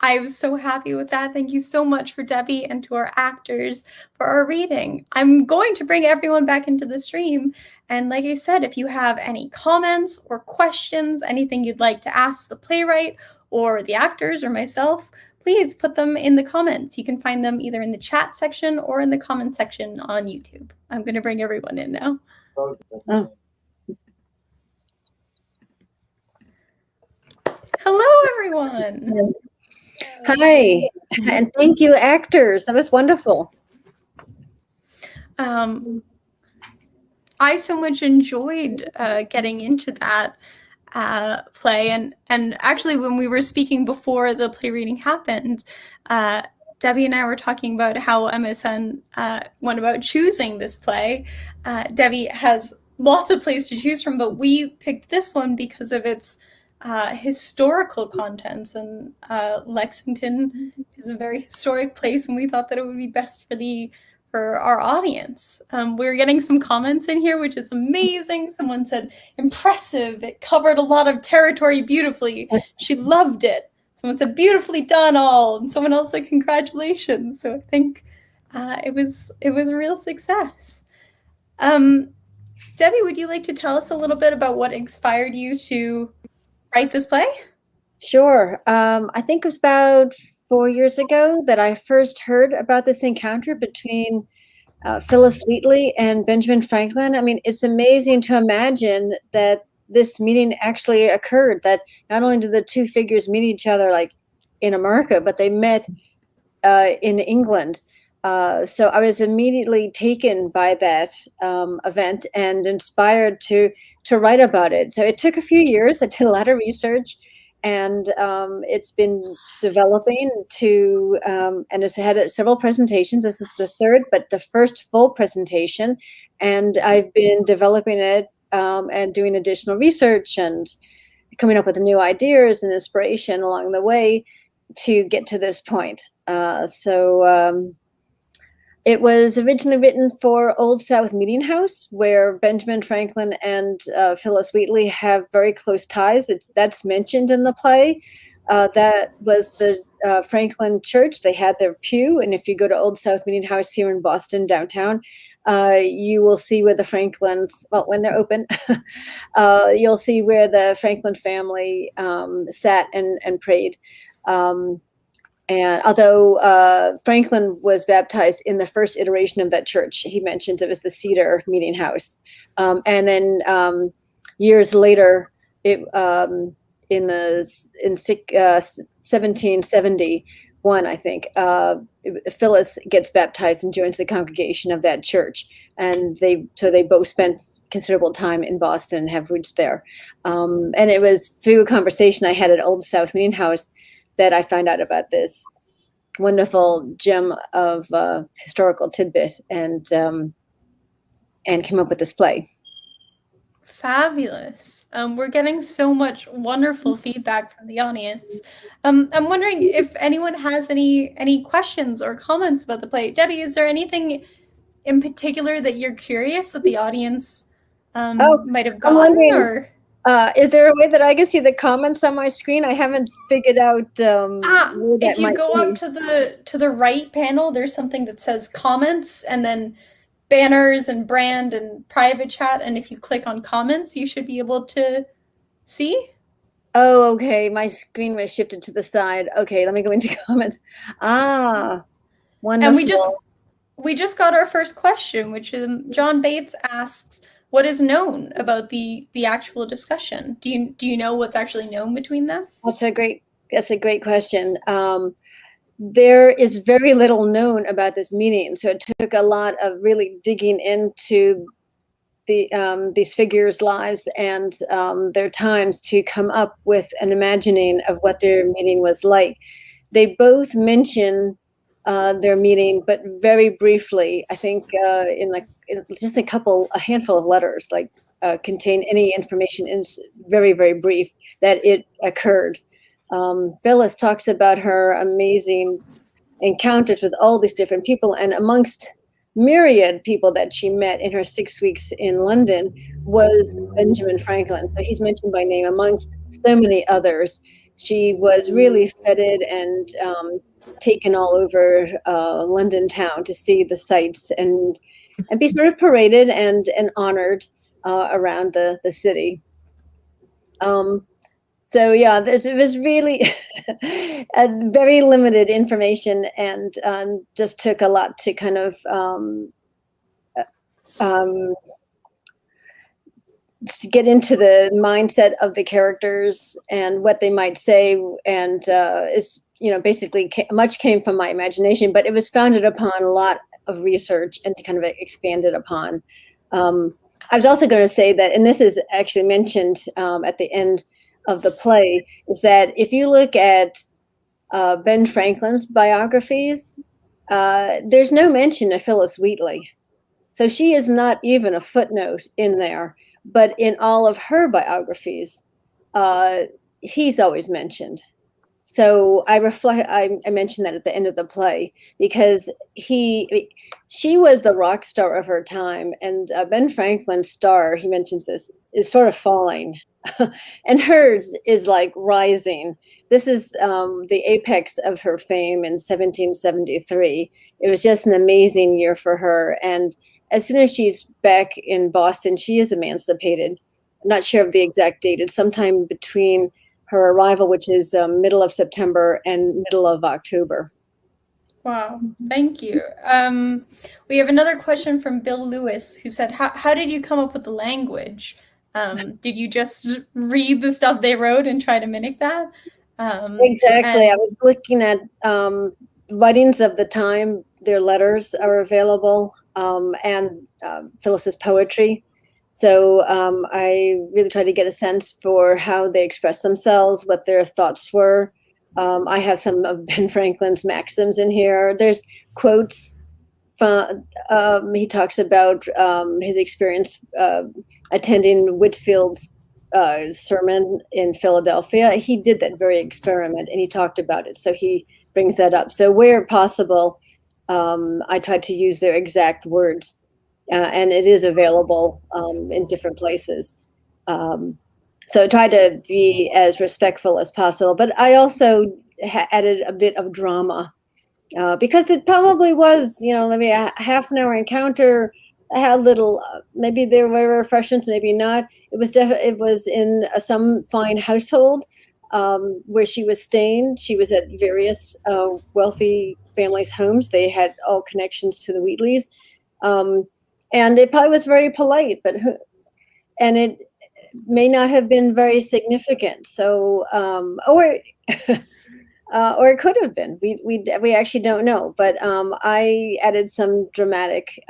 I was so happy with that. Thank you so much for Debbie and to our actors for our reading. I'm going to bring everyone back into the stream. And like I said, if you have any comments or questions, anything you'd like to ask the playwright or the actors or myself, please put them in the comments. You can find them either in the chat section or in the comment section on YouTube. I'm going to bring everyone in now. Oh. Hello, everyone. Hi, and thank you, actors. That was wonderful. I so much enjoyed getting into that play, and actually when we were speaking before the play reading happened, Debbie and I were talking about how MSN went about choosing this play. Debbie has lots of plays to choose from, but we picked this one because of its historical contents, and Lexington is a very historic place, and we thought that it would be best for our audience. We're getting some comments in here, which is amazing. Someone said, impressive, it covered a lot of territory beautifully. She loved it. Someone said, beautifully done all, and someone else said, congratulations. So I think it was a real success. Debbie, would you like to tell us a little bit about what inspired you to write this play? Sure. I think it was about 4 years ago that I first heard about this encounter between Phyllis Wheatley and Benjamin Franklin. I mean, it's amazing to imagine that this meeting actually occurred, that not only did the two figures meet each other like in America, but they met in England. So I was immediately taken by that event and inspired to write about it. So it took a few years. I did a lot of research, and it's been developing to, and it's had several presentations. This is the third, but the first full presentation. And I've been developing it and doing additional research and coming up with new ideas and inspiration along the way to get to this point. It was originally written for Old South Meeting House, where Benjamin Franklin and Phyllis Wheatley have very close ties. That's mentioned in the play. That was the Franklin Church. They had their pew, and if you go to Old South Meeting House here in Boston downtown, you will see where the Franklins, well, when they're open, you'll see where the Franklin family sat and prayed. And although Franklin was baptized in the first iteration of that church, he mentions it was the Cedar Meeting House. And then years later, 1771, I think, Phyllis gets baptized and joins the congregation of that church. And they both spent considerable time in Boston and have roots there. And it was through a conversation I had at Old South Meeting House that I found out about this wonderful gem of historical tidbit and came up with this play. Fabulous. We're getting so much wonderful feedback from the audience. I'm wondering if anyone has any questions or comments about the play. Debbie, is there anything in particular that you're curious that the audience might have gotten? Or is there a way that I can see the comments on my screen? I haven't figured out where that if you might go be. up to the right panel, there's something that says comments, and then banners and brand and private chat, and if you click on comments, you should be able to see. Oh, okay. My screen was shifted to the side. Okay, let me go into comments. Wonderful. And we just got our first question, which is John Bates asks, what is known about the actual discussion? Do you know what's actually known between them? That's a great question. There is very little known about this meeting, so it took a lot of really digging into these figures' lives and their times to come up with an imagining of what their meeting was like. They both mention their meeting, but very briefly. I think in just a handful of letters, contain any information in very, very brief that it occurred. Phyllis talks about her amazing encounters with all these different people, and amongst myriad people that she met in her 6 weeks in London was Benjamin Franklin. So he's mentioned by name amongst so many others. She was really feted and taken all over London town to see the sights and be sort of paraded and honored around the city. So yeah, it was really a very limited information, and just took a lot to kind of get into the mindset of the characters and what they might say, and basically much came from my imagination, but it was founded upon a lot of research and kind of expanded upon. I was also going to say that, and this is actually mentioned at the end of the play, is that if you look at Ben Franklin's biographies, there's no mention of Phyllis Wheatley. So she is not even a footnote in there, but in all of her biographies, he's always mentioned. So I mentioned that at the end of the play, because she was the rock star of her time, and Ben Franklin's star, he mentions this, is sort of falling. And hers is like rising. This is the apex of her fame in 1773. It was just an amazing year for her. And as soon as she's back in Boston, she is emancipated. I'm not sure of the exact date. It's sometime between her arrival, which is middle of September, and middle of October. Wow, thank you. We have another question from Bill Lewis, who said, how did you come up with the language? Did you just read the stuff they wrote and try to mimic that? Exactly. I was looking at writings of the time. Their letters are available, and Phyllis's poetry. So I really tried to get a sense for how they expressed themselves, what their thoughts were. I have some of Ben Franklin's maxims in here. There's quotes. He talks about his experience attending Whitfield's sermon in Philadelphia. He did that very experiment, and he talked about it. So he brings that up. So where possible, I tried to use their exact words, and it is available in different places. So I tried to be as respectful as possible, but I also added a bit of drama. Because it probably was, maybe a half an hour encounter. I had little, maybe there were refreshments, maybe not. It was in some fine household where she was staying. She was at various wealthy families' homes. They had all connections to the Wheatleys, and it probably was very polite. And it may not have been very significant. So, or it could have been. We actually don't know. But I added some dramatic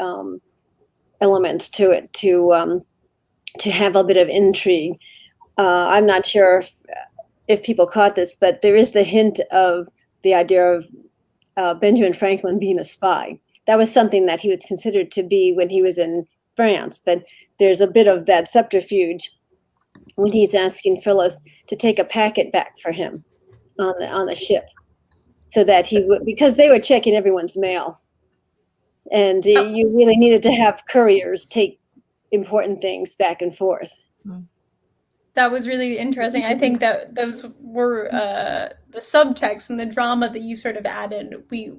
elements to it to have a bit of intrigue. I'm not sure if people caught this, but there is the hint of the idea of Benjamin Franklin being a spy. That was something that he was considered to be when he was in France, but there's a bit of that subterfuge when he's asking Phyllis to take a packet back for him on the ship, so that he would, because they were checking everyone's mail, and you really needed to have couriers take important things back and forth. That was really interesting. I think that those were the subtext and the drama that you sort of added. We,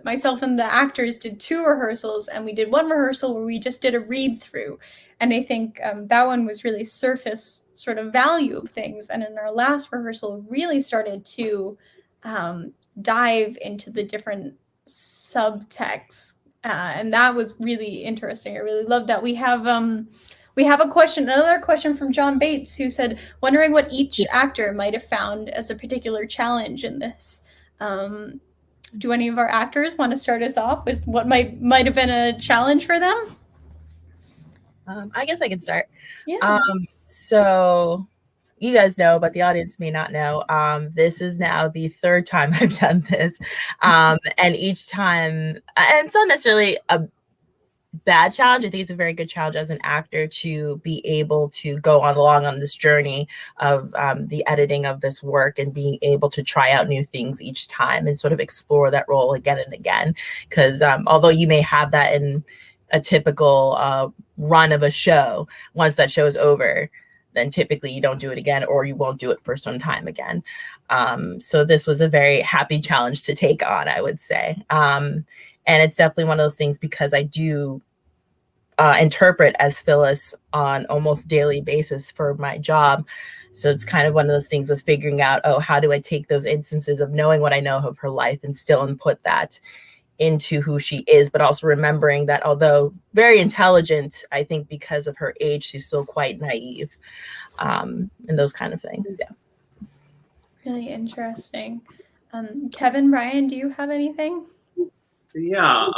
myself and the actors, did 2 rehearsals, and we did 1 rehearsal where we just did a read through. And I think that one was really surface sort of value of things. And in our last rehearsal, we really started to dive into the different subtexts, and that was really interesting. I really love that. We have a question, another question from John Bates, who said, wondering what each actor might have found as a particular challenge in this. Do any of our actors want to start us off with what might have been a challenge for them? I guess I can start. Yeah. So you guys know, but the audience may not know. This is now the 3rd time I've done this. And each time, and it's not necessarily a bad challenge. I think it's a very good challenge as an actor to be able to go along on this journey of the editing of this work and being able to try out new things each time and sort of explore that role again and again. Because although you may have that in a typical run of a show, once that show is over, then typically you don't do it again, or you won't do it for some time again. So this was a very happy challenge to take on, I would say. And it's definitely one of those things, because I do interpret as Phyllis on almost daily basis for my job. So it's kind of one of those things of figuring out, oh, how do I take those instances of knowing what I know of her life and still input that into who she is, but also remembering that although very intelligent, I think because of her age, she's still quite naive, and those kind of things. Yeah. Really interesting. Kevin, Brian, do you have anything? Yeah,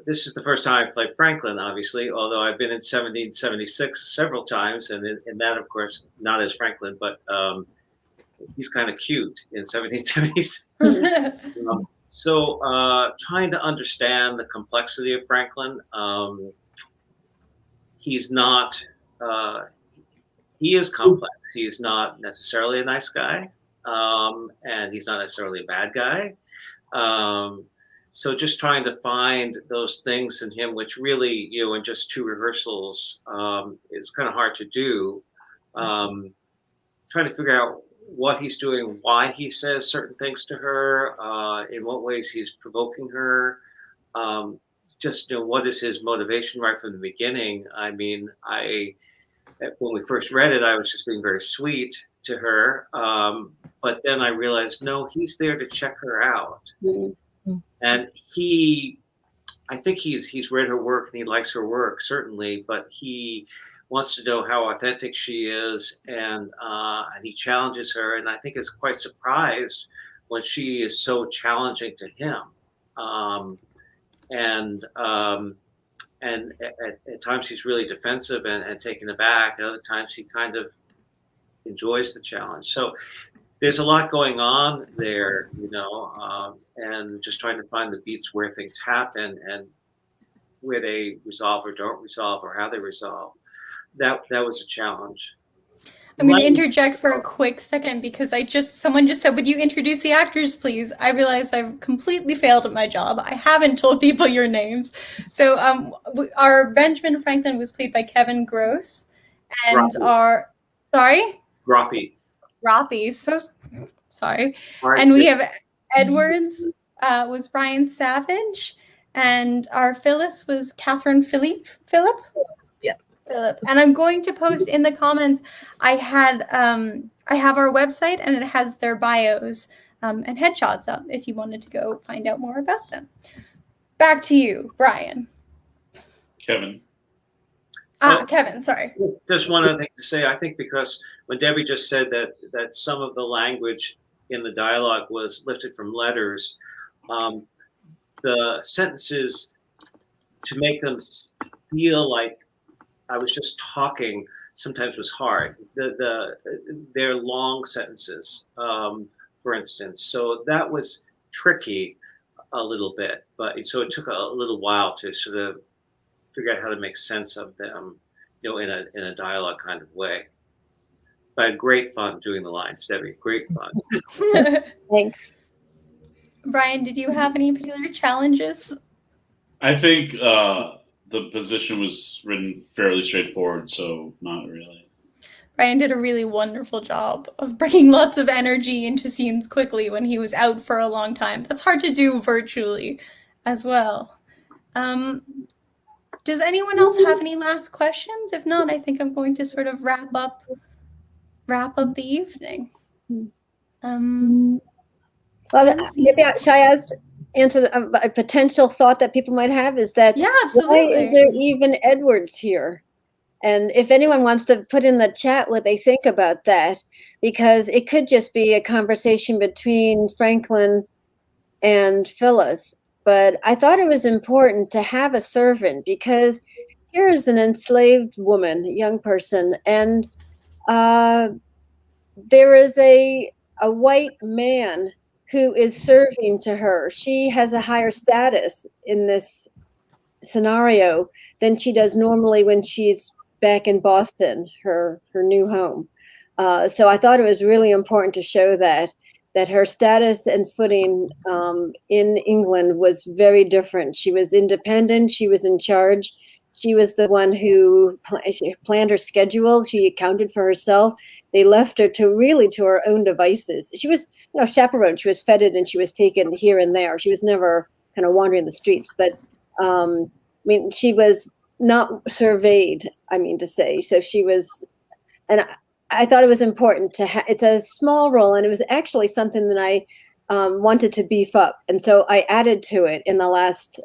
this is the first time I played Franklin, obviously, although I've been in 1776 several times, and in that, of course, not as Franklin, but he's kind of cute in 1776. So trying to understand the complexity of Franklin. He's not, he is complex. He is not necessarily a nice guy, and he's not necessarily a bad guy. So just trying to find those things in him, which really, in just 2 rehearsals, is kind of hard to do. Trying to figure out what he's doing, why he says certain things to her, in what ways he's provoking her. Just, what is his motivation right from the beginning? I mean, when we first read it, I was just being very sweet to her. But then I realized, no, he's there to check her out. Mm-hmm. And I think he's read her work and he likes her work, certainly, but he wants to know how authentic she is, and he challenges her, and I think is quite surprised when she is so challenging to him. And at times he's really defensive and taken aback, and other times he kind of enjoys the challenge. So there's a lot going on there, and just trying to find the beats where things happen and where they resolve or don't resolve, or how they resolve. That was a challenge. I'm going to interject for a quick second, because someone just said, would you introduce the actors, please? I realized I've completely failed at my job. I haven't told people your names. So our Benjamin Franklin was played by Kevin Gross, and Groppy. So sorry. And we have Edwards was Brian Savage, and our Phyllis was Catherine Philip. And I'm going to post in the comments. I have our website, and it has their bios and headshots up if you wanted to go find out more about them. Back to you, Brian. Kevin. Kevin, sorry. Just one other thing to say. I think because when Debbie just said that some of the language in the dialogue was lifted from letters. The sentences, to make them feel like I was just talking, sometimes was hard. They're long sentences, for instance. So that was tricky a little bit, but so it took a little while to sort of figure out how to make sense of them, in a dialogue kind of way. But I had great fun doing the lines, Debbie. Great fun. Thanks. Brian, did you have any particular challenges? I think the position was written fairly straightforward, so not really. Brian did a really wonderful job of bringing lots of energy into scenes quickly when he was out for a long time. That's hard to do virtually as well. Does anyone else have any last questions? If not, I think I'm going to sort of wrap up the evening. Well, maybe shall I answer a potential thought that people might have is that, yeah, absolutely. Why is there even Edwards here? And if anyone wants to put in the chat what they think about that, because it could just be a conversation between Franklin and Phyllis. But I thought it was important to have a servant, because here is an enslaved woman, a young person, and there is a white man who is serving to her. She has a higher status in this scenario than she does normally when she's back in Boston, her new home. So I thought it was really important to show that her status and footing in England was very different. She was independent. She was in charge. She was the one who planned her schedule. She accounted for herself. They left her to her own devices. She was, chaperoned. She was feted and she was taken here and there. She was never kind of wandering the streets. But she was not surveyed, to say. So she was, and I thought it was important to it's a small role, and it was actually something that I wanted to beef up. And so I added to it in the last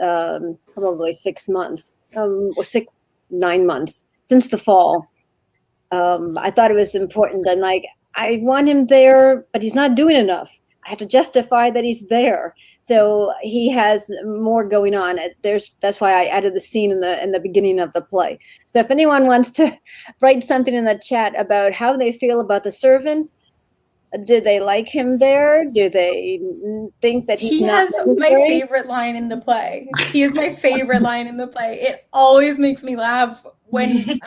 probably 6 months, or 9 months since the fall. I thought it was important, and I want him there, but he's not doing enough. I have to justify that he's there. So he has more going on. That's why I added the scene in the beginning of the play. So if anyone wants to write something in the chat about how they feel about the servant, do they like him there? Do they think that he has my favorite line in the play? He is my favorite line in the play. It always makes me laugh when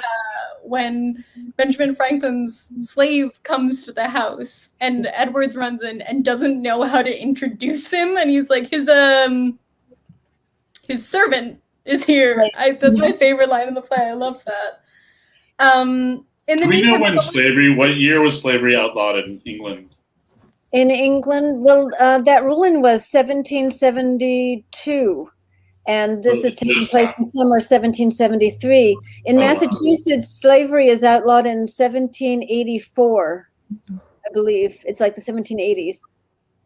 Benjamin Franklin's slave comes to the house and Edwards runs in and doesn't know how to introduce him, and he's like, his servant is here. That's my favorite line in the play. I love that. In the Do we meantime, know what year was slavery outlawed in England? In England, well, that ruling was 1772. And this is taking place in summer 1773. In Massachusetts, slavery is outlawed in 1784, I believe. It's like the 1780s.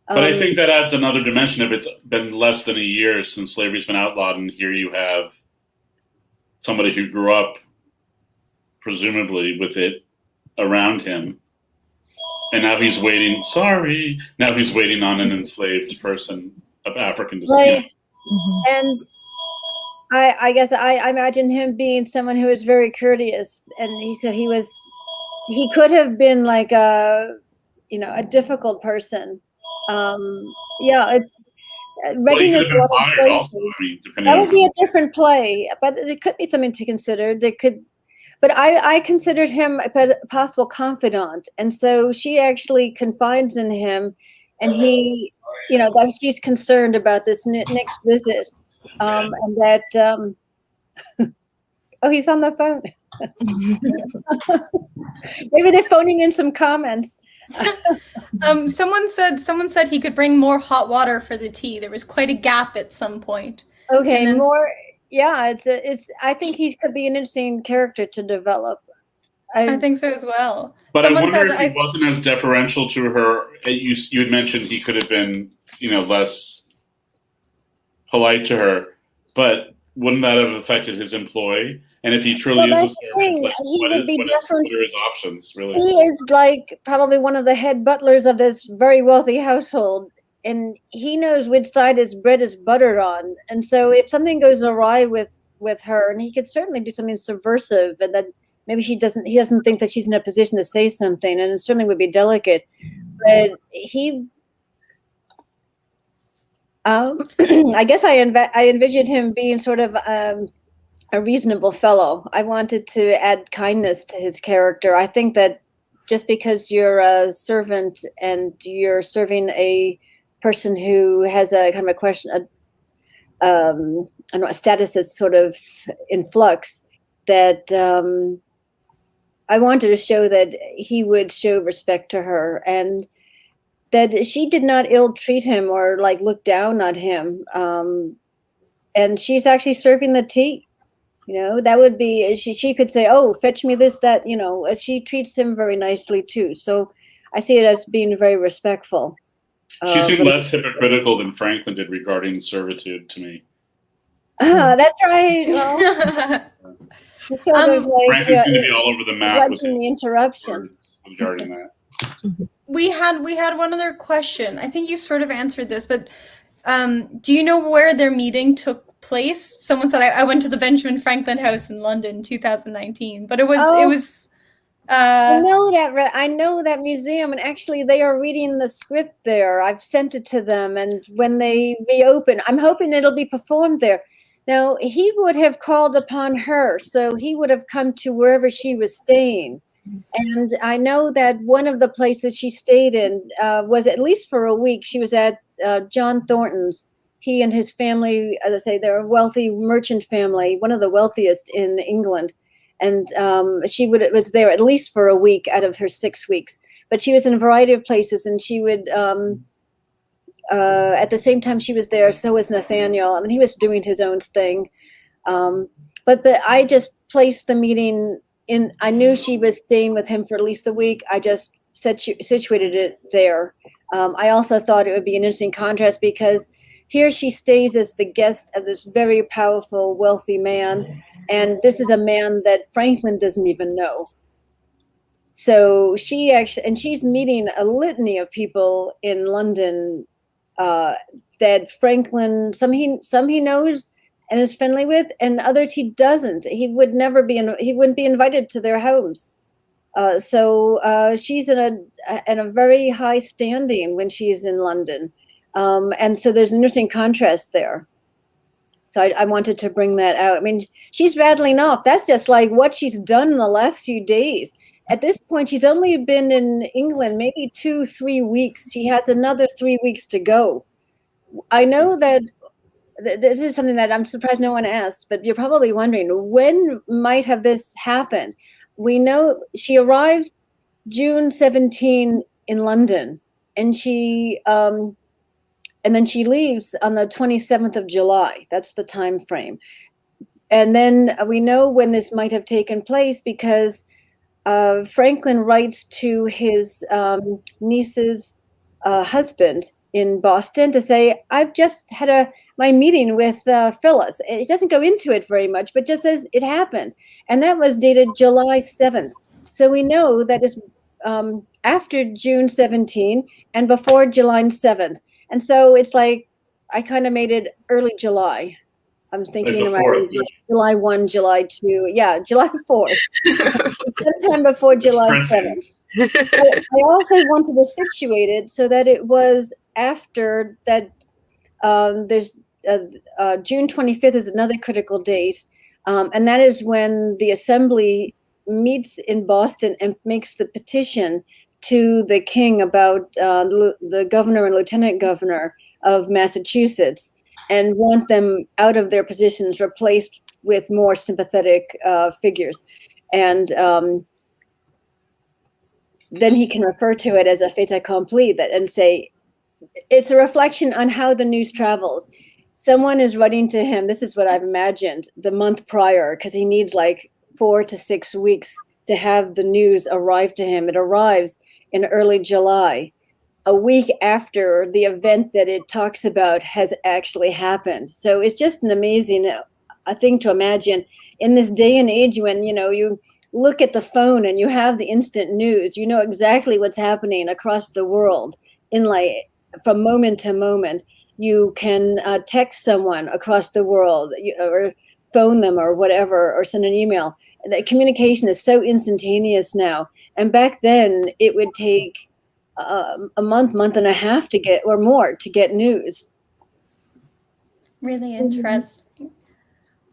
But I think that adds another dimension. If it's been less than a year since slavery's been outlawed, and here you have somebody who grew up, presumably, with it around him, and now he's waiting. Now he's waiting on an enslaved person of African descent. Right. And I guess I imagine him being someone who is very courteous, and he could have been like a difficult person. It's readiness a lot of places. That would be a different play, but it could be something to consider. But I considered him a possible confidant, and so she actually confides in him, and he, that she's concerned about this next visit, and that. Oh, he's on the phone. Maybe they're phoning in some comments. Someone said he could bring more hot water for the tea. There was quite a gap at some point. Okay, more. Yeah, I think he could be an interesting character to develop. I think so as well. But I wonder if he wasn't as deferential to her. You had mentioned he could have been, less polite to her. But wouldn't that have affected his employ? And if he truly is a servant, like, what are his options, really? He is like probably one of the head butlers of this very wealthy household, and he knows which side his bread is buttered on. And so if something goes awry with her, and he could certainly do something subversive, and that maybe he doesn't think that she's in a position to say something, and it certainly would be delicate. But he, I guess I envisioned him being sort of a reasonable fellow. I wanted to add kindness to his character. I think that just because you're a servant and you're serving a person who has a kind of a question, a status that's sort of in flux, that I wanted to show that he would show respect to her, and that she did not ill-treat him or like look down on him. And she's actually serving the tea. That would be, she could say, oh, fetch me this, that, she treats him very nicely too. So I see it as being very respectful. She seemed less hypocritical than Franklin did regarding servitude to me. That's right. Well, sort of like, Franklin seemed to be all over the map with the interruption regarding that. We had one other question. I think you sort of answered this, but do you know where their meeting took place? Someone said I went to the Benjamin Franklin House in London, 2019, but it was. I know that museum, and actually they are reading the script there. I've sent it to them, and when they reopen, I'm hoping it'll be performed there. Now, he would have called upon her, so he would have come to wherever she was staying. And I know that one of the places she stayed in was, at least for a week, she was at John Thornton's. He and his family, as I say, they're a wealthy merchant family, one of the wealthiest in England. And she was there at least for a week out of her 6 weeks. But she was in a variety of places, and she would, at the same time she was there, so was Nathaniel. I mean, he was doing his own thing. But I just placed the meeting in, I knew she was staying with him for at least a week. I just situated it there. I also thought it would be an interesting contrast, because here she stays as the guest of this very powerful, wealthy man. And this is a man that Franklin doesn't even know. So she's meeting a litany of people in London that Franklin, some he knows and is friendly with, and others he doesn't. He wouldn't be invited to their homes. So she's in a very high standing when she's in London. And so there's an interesting contrast there. So I wanted to bring that out. I mean, she's rattling off. That's just like what she's done in the last few days. At this point, she's only been in England maybe 2-3 weeks. She has another 3 weeks to go. I know that this is something that I'm surprised no one asked, but you're probably wondering, when might have this happened? We know she arrives June 17 in London, and and then she leaves on the 27th of July. That's the time frame. And then we know when this might have taken place, because Franklin writes to his niece's husband in Boston to say, I've just had my meeting with Phyllis. It doesn't go into it very much, but just says it happened. And that was dated July 7th. So we know that is after June 17 and before July 7th. And so it's like, I kind of made it early July. I'm thinking around July 1, July 2. Yeah, July 4th. Sometime before July 7th. I also wanted to situate it so that it was after that. There's June 25th is another critical date. And that is when the Assembly meets in Boston and makes the petition to the king about the governor and lieutenant governor of Massachusetts, and want them out of their positions, replaced with more sympathetic figures. And then he can refer to it as a fait accompli, and say it's a reflection on how the news travels. Someone is writing to him, this is what I've imagined, the month prior, because he needs like 4 to 6 weeks to have the news arrive to him. It arrives in early July, a week after the event that it talks about has actually happened. So it's just an amazing a thing to imagine in this day and age when, you look at the phone and you have the instant news. You know exactly what's happening across the world from moment to moment. You can text someone across the world or phone them or whatever, or send an email. The communication is so instantaneous now. And back then it would take a month and a half to get, or more, to get news. Really interesting.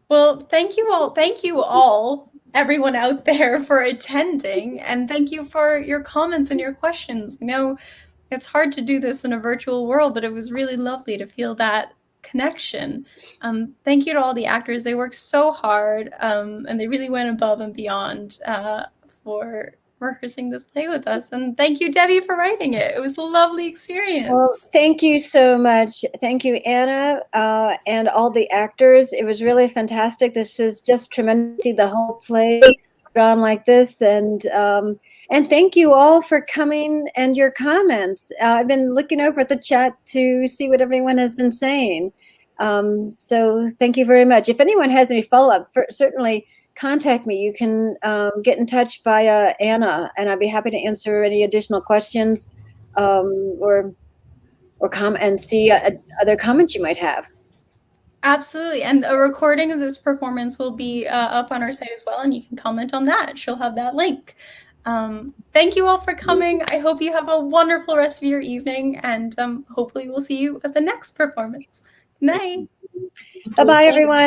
Well, thank you all, everyone out there, for attending, and thank you for your comments and your questions. It's hard to do this in a virtual world, but it was really lovely to feel that connection. Thank you to all the actors. They worked so hard, and they really went above and beyond for rehearsing this play with us. And thank you, Debbie, for writing it. It was a lovely experience. Well, thank you so much. Thank you, Anna, and all the actors. It was really fantastic. This is just tremendous to see the whole play drawn like this. And thank you all for coming and your comments. I've been looking over at the chat to see what everyone has been saying. So thank you very much. If anyone has any follow-up, certainly contact me. You can get in touch via Anna, and I'd be happy to answer any additional questions or comment and see other comments you might have. Absolutely. And a recording of this performance will be up on our site as well, and you can comment on that. She'll have that link. Thank you all for coming. I hope you have a wonderful rest of your evening, and hopefully we'll see you at the next performance. Good night. Bye-bye, everyone.